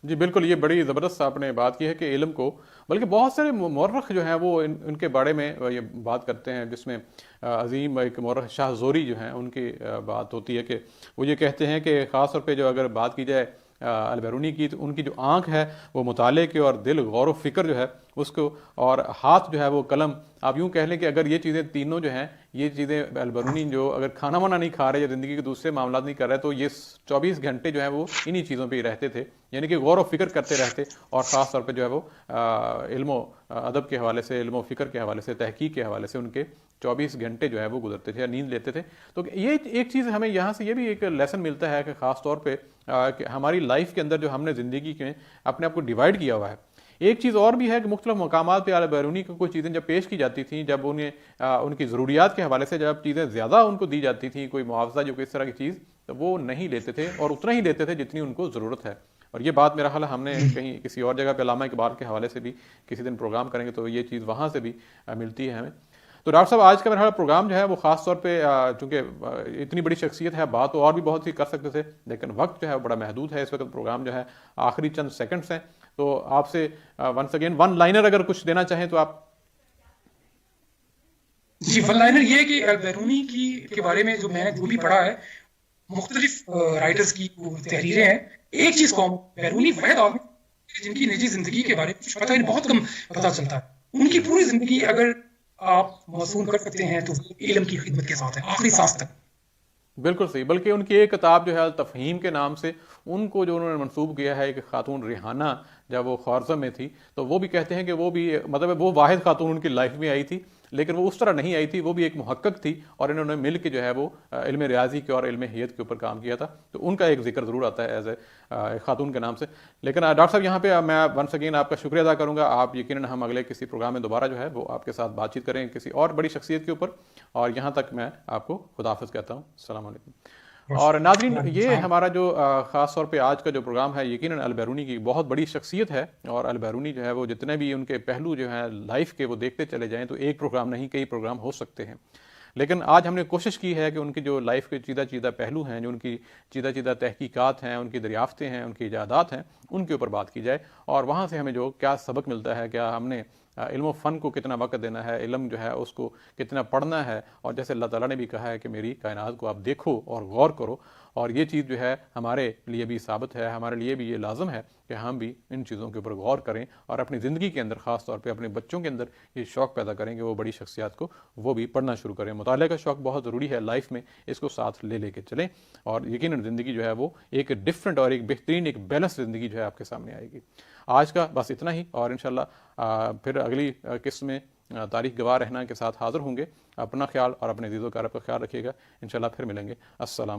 جی بالکل, یہ بڑی زبردست آپ نے بات کی ہے کہ علم کو, بلکہ بہت سارے مورخ جو ہیں وہ ان کے بارے میں یہ بات کرتے ہیں, جس میں عظیم ایک مورخ شاہ زوری جو ہیں ان کی بات ہوتی ہے کہ وہ یہ کہتے ہیں کہ خاص طور پہ جو اگر بات کی جائے البیرونی کی, تو ان کی جو آنکھ ہے وہ مطالعے کے اور دل غور و فکر جو ہے اس کو, اور ہاتھ جو ہے وہ قلم. آپ یوں کہہ لیں کہ اگر یہ چیزیں تینوں جو ہیں, یہ چیزیں البیرونی جو اگر کھانا وانا نہیں کھا رہے یا زندگی کے دوسرے معاملات نہیں کر رہے, تو یہ 24 گھنٹے جو ہیں وہ انہی چیزوں پہ ہی رہتے تھے, یعنی کہ غور و فکر کرتے رہتے, اور خاص طور پہ جو ہے وہ علم و ادب کے حوالے سے, علم و فکر کے حوالے سے, تحقیق کے حوالے سے ان کے 24 گھنٹے جو ہے وہ گزرتے تھے یا نیند لیتے تھے. تو یہ ایک چیز ہمیں یہاں سے یہ بھی ایک لیسن ملتا ہے کہ خاص طور پہ کہ ہماری لائف کے اندر جو ہم نے زندگی کے اپنے آپ کو ڈیوائڈ کیا ہوا ہے. ایک چیز اور بھی ہے کہ مختلف مقامات پہ البیرونی کو کوئی چیزیں جب پیش کی جاتی تھیں, جب انہیں ان کی ضروریات کے حوالے سے جب چیزیں زیادہ ان کو دی جاتی تھیں, کوئی معاوضہ جو اس طرح کی چیز, تو وہ نہیں لیتے تھے, اور اتنا ہی لیتے تھے جتنی ان کو ضرورت ہے. اور یہ بات میرا خیال ہے ہم نے کہیں کسی اور جگہ پہ علامہ اقبال کے حوالے سے بھی کسی دن پروگرام کریں گے تو یہ چیز وہاں سے بھی ملتی ہے ہمیں. تو ڈاکٹر صاحب آج کا میرا پروگرام جو ہے وہ خاص طور پہ چونکہ اتنی بڑی شخصیت ہے, بات تو اور بھی بہت سی کر سکتے تھے, لیکن وقت جو ہے بڑا محدود ہے اس وقت. پروگرام جو ہے آخری چند سیکنڈز ہیں, تو آپ سے ونس اگین ون لائنر اگر کچھ دینا چاہیں تو آپ. جی ون لائنر یہ ہے کہ البیرونی کے بارے میں جو میں نے جو بھی پڑھا ہے, مختلف رائٹرز کی تحریریں ہیں, ایک چیز قوم بیرونی واحد آدمی جن کی نجی زندگی کے بارے میں کچھ پتہ بہت کم پتہ چلتا ہے. ان کی پوری زندگی اگر آپ موسوم کر سکتے ہیں تو علم کی خدمت کے ساتھ ہے آخری سانس تک. بالکل صحیح, بلکہ ان کی ایک کتاب جو ہے تفہیم کے نام سے ان کو جو انہوں نے منسوب کیا ہے, ایک خاتون ریحانہ جب وہ خوارزم میں تھی, تو وہ بھی کہتے ہیں کہ وہ بھی مطلب وہ واحد خاتون ان کی لائف میں آئی تھی, لیکن وہ اس طرح نہیں آئی تھی, وہ بھی ایک محقق تھی, اور انہوں نے مل کے جو ہے وہ علم ریاضی کے اور علم حیت کے اوپر کام کیا تھا. تو ان کا ایک ذکر ضرور آتا ہے ایز اے خاتون کے نام سے. لیکن ڈاکٹر صاحب یہاں پہ میں ونس اگین آپ کا شکریہ ادا کروں گا. آپ یقیناً ہم اگلے کسی پروگرام میں دوبارہ جو ہے وہ آپ کے ساتھ بات چیت کریں کسی اور بڑی شخصیت کے اوپر, اور یہاں تک میں آپ کو خداحافظ کہتا ہوں. السلام علیکم. اور ناظرین, یہ ہمارا جو خاص طور پہ آج کا جو پروگرام ہے یقیناً البیرونی کی بہت بڑی شخصیت ہے, اور البیرونی جو ہے وہ جتنے بھی ان کے پہلو جو ہیں لائف کے وہ دیکھتے چلے جائیں تو ایک پروگرام نہیں کئی پروگرام ہو سکتے ہیں. لیکن آج ہم نے کوشش کی ہے کہ ان کی جو لائف کے چیدہ پہلو ہیں, جو ان کی چیدہ تحقیقات ہیں, ان کی دریافتیں ہیں, ان کی ایجادات ہیں, ان کے اوپر بات کی جائے, اور وہاں سے ہمیں جو کیا سبق ملتا ہے, کیا ہم نے علم و فن کو کتنا وقت دینا ہے, علم جو ہے اس کو کتنا پڑھنا ہے, اور جیسے اللہ تعالیٰ نے بھی کہا ہے کہ میری کائنات کو آپ دیکھو اور غور کرو, اور یہ چیز جو ہے ہمارے لیے بھی ثابت ہے, ہمارے لیے بھی یہ لازم ہے کہ ہم بھی ان چیزوں کے اوپر غور کریں, اور اپنی زندگی کے اندر خاص طور پہ اپنے بچوں کے اندر یہ شوق پیدا کریں کہ وہ بڑی شخصیات کو وہ بھی پڑھنا شروع کریں. مطالعے کا شوق بہت ضروری ہے لائف میں, اس کو ساتھ لے کے چلیں, اور یقیناً زندگی جو ہے وہ ایک ڈفرینٹ اور ایک بہترین ایک بیلنس زندگی جو ہے آپ کے سامنے آئے گی. آج کا بس اتنا ہی, اور انشاءاللہ پھر اگلی قسط میں تاریخ گواہ رہنا کے ساتھ حاضر ہوں گے. اپنا خیال اور اپنے عزیز و اقارب کا خیال رکھیے گا. انشاءاللہ پھر ملیں گے. السلام.